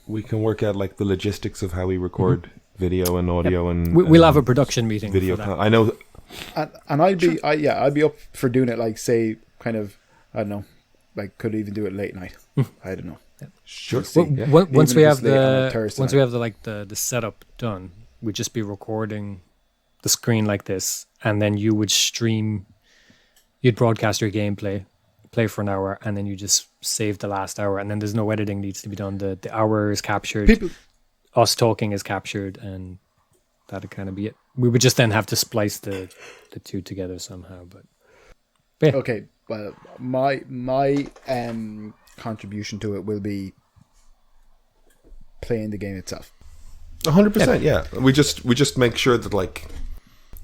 we can work out like the logistics of how we record video and audio, and we'll have a production meeting. Video. For that. I know, and I'd be up for doing it. Like, say, kind of, I don't know, like could even do it late night. I don't know. Sure. Once we have the setup done, we'd just be recording the screen like this, and then you would stream. You'd broadcast your gameplay. Play for an hour, and then you just save the last hour, and then there's no editing needs to be done. The hour is captured, us talking is captured, and that'd kind of be it. We would just then have to splice the two together somehow. But yeah. Okay, well, my contribution to it will be playing the game itself. 100%. Yeah, we just make sure that, like,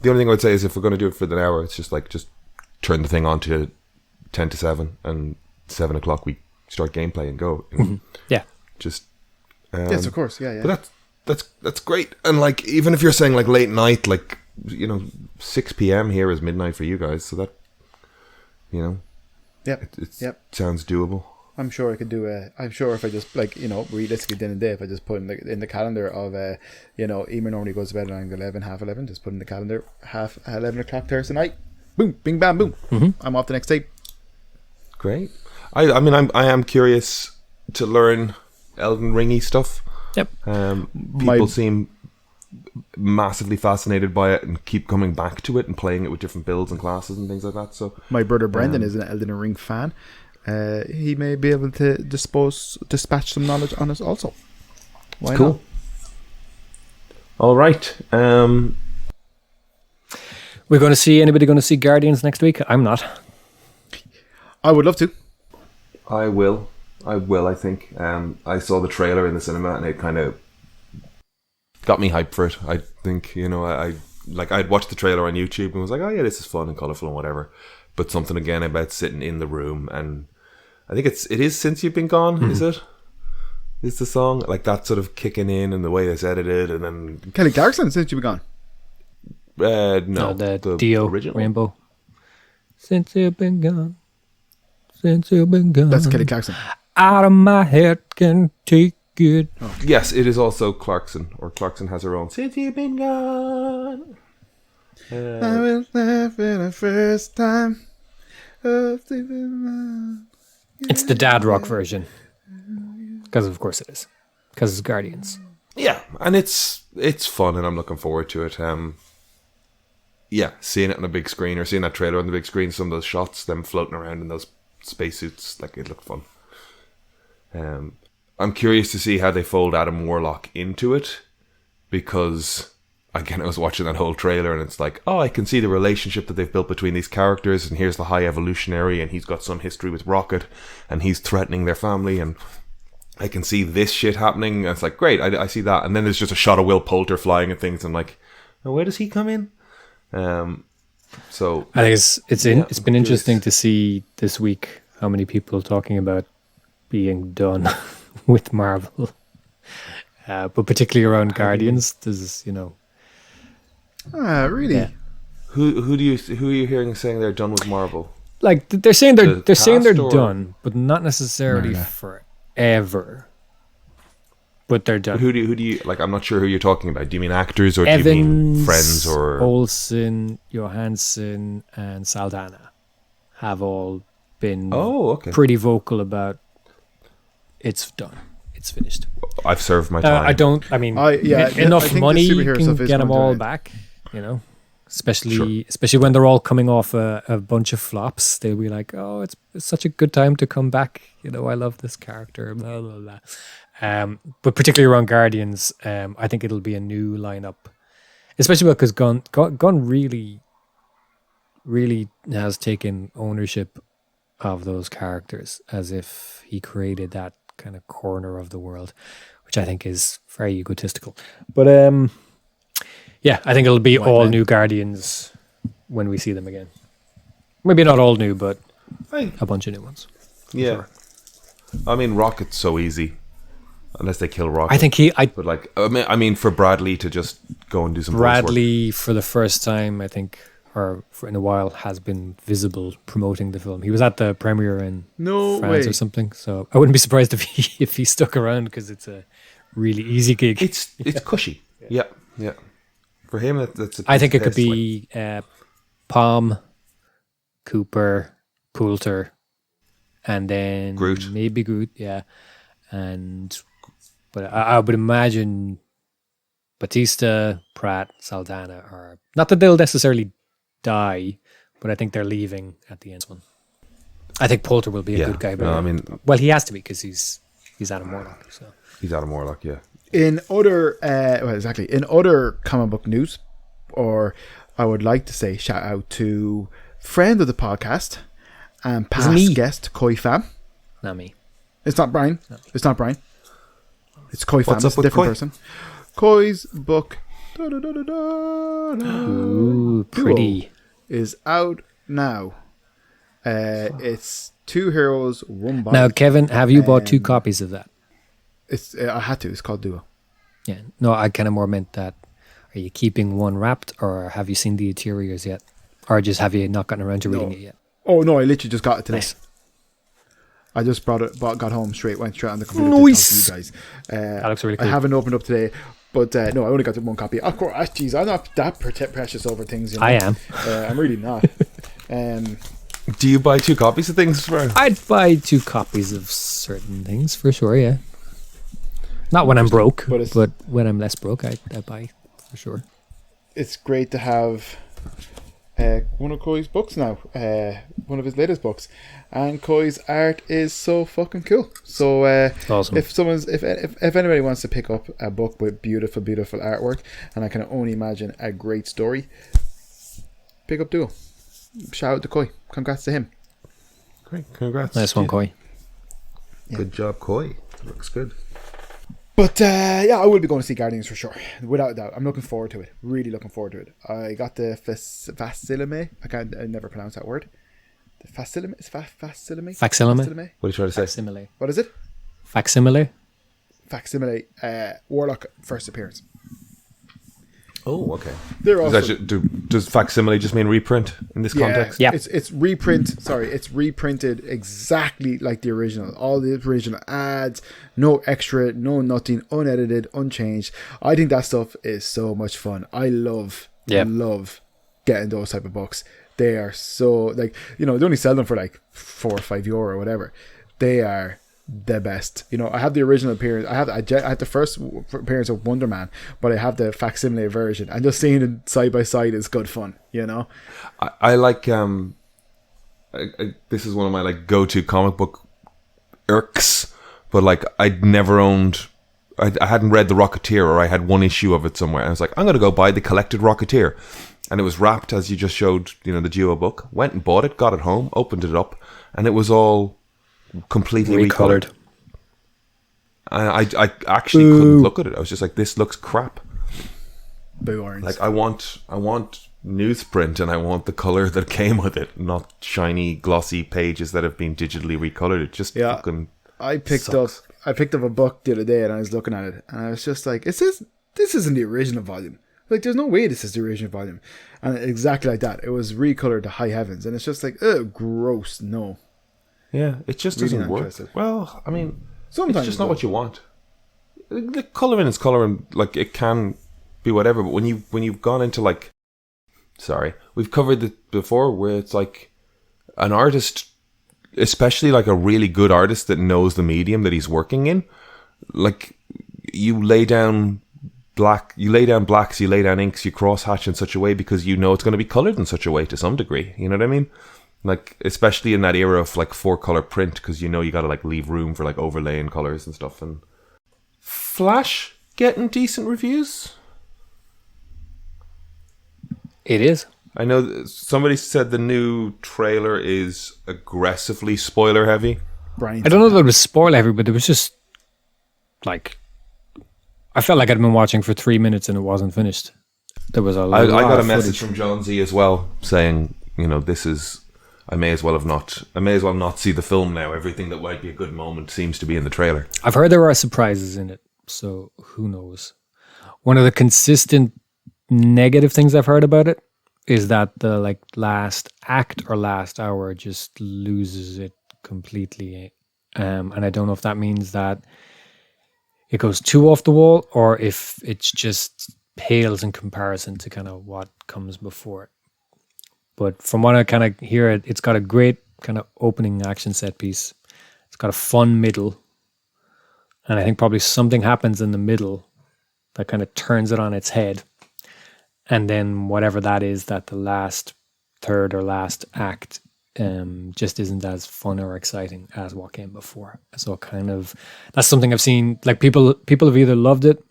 the only thing I would say is if we're going to do it for an hour, it's just turn the thing on to 10 to 7, and 7 o'clock we start gameplay and go. Yeah. Just yes, of course. Yeah. But that's great. And like, even if you're saying like late night, like, 6 p.m. here is midnight for you guys, so that, it sounds doable. I'm sure I could do I'm sure if I just realistically at the end of the day, if I just put in the calendar of Emer normally goes to bed around 11, half 11, just put in the calendar 11 o'clock Thursday night. Boom, bing, bam, boom. I'm off the next day. Great. I am curious to learn Elden Ringy stuff. Yep. People seem massively fascinated by it and keep coming back to it and playing it with different builds and classes and things like that. So my brother Brendan is an Elden Ring fan. He may be able to dispatch some knowledge on us also. Why cool. not? All right. We're going to see anybody going to see Guardians next week? I'm not. I would love to. I will. I think. I saw the trailer in the cinema and it kind of got me hyped for it. I think, I'd watched the trailer on YouTube and was like, oh yeah, this is fun and colourful and whatever. But something again about sitting in the room, and I think it is Since You've Been Gone, is it? Is the song like that sort of kicking in and the way it's edited, and then Kelly Clarkson, Since You've Been Gone. No, the the Dio original Rainbow. Since you've been gone, since you've been gone. That's Kelly Clarkson. Out of my head can take it. Oh. Yes, it is also Clarkson, or Clarkson has her own. Since You've Been Gone. I will laugh for the first time. It's the dad rock version. Because of course it is. Because it's Guardians. Yeah, and it's fun, and I'm looking forward to it. Yeah, seeing it on a big screen, or seeing that trailer on the big screen, some of those shots, them floating around in those spacesuits, like, it looked fun. I'm curious to see how they fold Adam Warlock into it, because again, I was watching that whole trailer and it's like, oh, I can see the relationship that they've built between these characters, and here's the High Evolutionary, and he's got some history with Rocket, and he's threatening their family, and I can see this shit happening. And it's like, great, I see that. And then there's just a shot of Will Poulter flying and things, and I'm like, oh, where does he come in? So I think it's been interesting to see this week how many people talking about being done with Marvel, but particularly around Guardians. There's Really? Yeah. who are you hearing saying they're done with Marvel? Like they're saying they're saying they're or- done, but not necessarily forever. But they're done. But who do you like? I'm not sure who you're talking about. Do you mean actors, or do you mean Evans, friends, or Olsen, Johansson, and Saldana have all been pretty vocal about it's done, it's finished. I've served my time. I mean, I enough think the money superhero can stuff is get them going to all end. back, especially when they're all coming off a bunch of flops. They'll be like, oh, it's such a good time to come back. I love this character, blah, blah, blah. But particularly around Guardians, I think it'll be a new lineup, especially because Gunn really, really has taken ownership of those characters as if he created that kind of corner of the world, which I think is very egotistical. But yeah, I think it'll be all new Guardians when we see them again. Maybe not all new, but a bunch of new ones. Yeah, Sure. I mean, Rocket's so easy, unless they kill Rocket. I think But like, I mean, for Bradley to just go and do some voice work. Bradley, for the first time, I think, or for in a while, has been visible promoting the film. He was at the premiere in France or something, so I wouldn't be surprised if he stuck around because it's a really easy gig. It's cushy. Yeah. For him, that's. I think it could be Palm, Cooper, Poulter, and then Groot. Maybe Groot, yeah. But I would imagine Batista, Pratt, Saldana are not that they'll necessarily die, but I think they're leaving at the end of this one. I think Poulter will be a good guy, but he has to be because he's Adam Warlock. So He's Adam Warlock, yeah. In other comic book news, or I would like to say shout out to friend of the podcast and past guest Koi Fam. not me. It's not Brian. No. It's not Brian. It's Koi Fam. What's It's up a with different Koi? person. Koi's book Ooh, pretty. is out now. It's Two Heroes, One Body. Now, Kevin, have you bought 2 copies of that? It's I had to. It's called Duo. Yeah. No, I kind of more meant that. Are you keeping one wrapped, or have you seen the interiors yet, or just have you not gotten around to reading it yet? Oh no! I literally just got it today. Nice. I just got home went straight on the computer Nice. to talk to you guys. That looks really cool. I haven't opened up today, but no, I only got the one copy. Of course, geez, I'm not that precious over things. I am. I'm really not. Do you buy 2 copies of things for? I'd buy 2 copies of certain things for sure. Yeah. Not when I'm broke, But but, it's- when I'm less broke, I buy for sure. It's great to have one of Koi's books now, one of his latest books, and Koi's art is so fucking cool. So Awesome. if anybody wants to pick up a book with beautiful artwork, and I can only imagine a great story, pick up Duo. Shout out to Koi. Congrats to him. Great, congrats. Nice one, Yeah. Koi. Good job, Koi. Looks good. But yeah, I will be going to see Guardians for sure, without a doubt. I'm looking forward to it. Really looking forward to it. I got the facsimile. I never pronounce that word. The facsimile. Facsimile. Facsimile. What are you trying to say? Facsimile. What is it? Facsimile. Facsimile. Warlock first appearance. Oh, okay. They're also Does facsimile just mean reprint in this context? Yeah. It's reprint. Sorry, it's reprinted exactly like the original. All the original ads, no extra, no nothing, unedited, unchanged. I think that stuff is so much fun. I love getting those type of books. They are so like they only sell them for like €4 or €5 or whatever. They are the best. I have the original appearance. I had the first appearance of Wonder Man, but I have the facsimile version, and just seeing it side by side is good fun. I like this is one of my like go-to comic book irks, but like I'd never owned. I hadn't read The Rocketeer, or I had one issue of it somewhere, and I was like, I'm gonna go buy the collected Rocketeer, and it was wrapped as you just showed, the Duo book. Went and bought it, got it home, opened it up, and it was all completely recolored. I actually couldn't look at it. I was just like, this looks crap. Boo orange. Like I want newsprint, and I want the color that came with it, not shiny glossy pages that have been digitally recolored. It just fucking I picked sucks. up a book the other day, and I was looking at it, and I was just like, this isn't the original volume. Like, there's no way this is the original volume. And exactly like that, it was recolored to high heavens, and it's just like, gross. No. Yeah, it just Really doesn't not work. interested. Well, I mean, Sometimes it's just it not will. what you want. The coloring is coloring. Like, it can be whatever, but when you've gone into like, sorry, we've covered it before, where it's like an artist, especially like a really good artist that knows the medium that he's working in, like you lay down blacks, you lay down inks, you cross hatch in such a way because you know it's going to be colored in such a way to some degree. You know what I mean? Like, especially in that era of like 4-color print, because you got to like leave room for like overlaying colors and stuff. And Flash getting decent reviews. It is. I know somebody said the new trailer is aggressively spoiler heavy. Brian. I don't know that it was spoiler heavy, but it was just like I felt like I'd been watching for 3 minutes and it wasn't finished. There was a lot I got a of message footage. from John Z as well saying, this is. I may as well not see the film now. Everything that might be a good moment seems to be in the trailer. I've heard there are surprises in it, so who knows? One of the consistent negative things I've heard about it is that the last act or last hour just loses it completely. And I don't know if that means that it goes too off the wall or if it's just pales in comparison to kind of what comes before it. But from what I kind of hear, it's got a great kind of opening action set piece. It's got a fun middle. And I think probably something happens in the middle that kind of turns it on its head. And then whatever that is, that the last third or last act just isn't as fun or exciting as what came before. So kind of, that's something I've seen. Like people have either loved it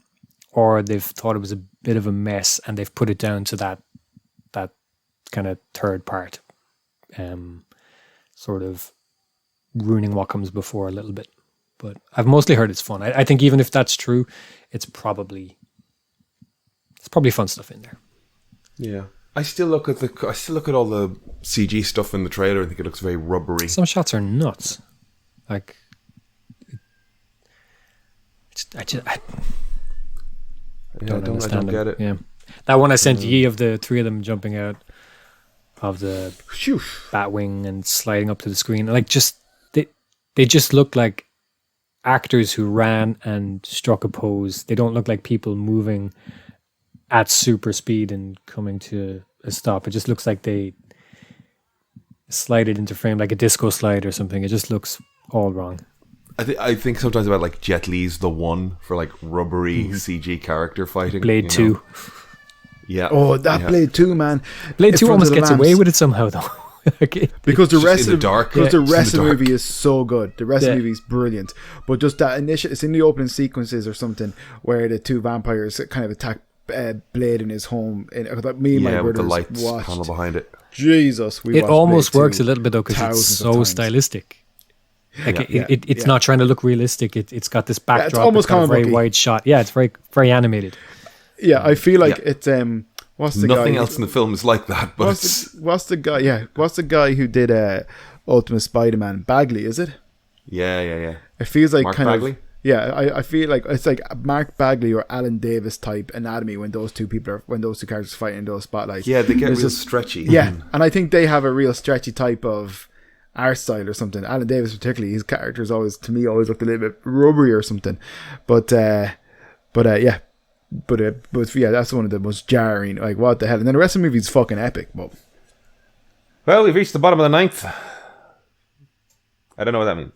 or they've thought it was a bit of a mess and they've put it down to that kind of third part, sort of ruining what comes before a little bit. But I've mostly heard it's fun. I think even if that's true, it's probably fun stuff in there. Yeah, I still look at all the CG stuff in the trailer and think it looks very rubbery. Some shots are nuts. Like, I don't understand get it. Yeah, that one I sent Yi of the 3 of them jumping out of the Batwing and sliding up to the screen. Like, just they just look like actors who ran and struck a pose. They don't look like people moving at super speed and coming to a stop. It just looks like they slide it into frame like a disco slide or something. It just looks all wrong. I think sometimes about like Jet Li's The One for like rubbery CG character fighting. Blade 2. Yeah. Oh, that Blade 2, man. Blade In 2 front of almost the gets lamps. away with it somehow, though. Because the It's rest just in of the dark. because the It's in rest the of the dark. movie is so good. The rest of Yeah. the movie is brilliant. But just that initial, it's in the opening sequences or something where the two vampires kind of attack Blade in his home. And me and my Yeah, with the brothers lights watched. panel behind it. Jesus, we It watched almost Blade works 2 a little bit, though, because it's thousands of so times. stylistic. Like Yeah. it's not trying to look realistic. It's got this backdrop. almost it's got a comic very booky. wide shot. Yeah, it's very very animated. Yeah, I feel like Yeah. it's what's the Nothing guy? else in the film is like that, but What's the guy? Yeah, what's the guy who did Ultimate Spider-Man? Bagley, is it? yeah. It feels like Mark kind Bagley? of. Yeah, I feel like it's like Mark Bagley or Alan Davis type anatomy when those two characters fight in those spotlights. Yeah, they get There's real just- stretchy. Yeah, and I think they have a real stretchy type of art style or something. Alan Davis particularly, his characters always looked a little bit rubbery or something. But yeah, but yeah, that's one of the most jarring. Like, what the hell? And then the rest of the movie's fucking epic. But Well, we've reached the bottom of the ninth. I don't know what that means.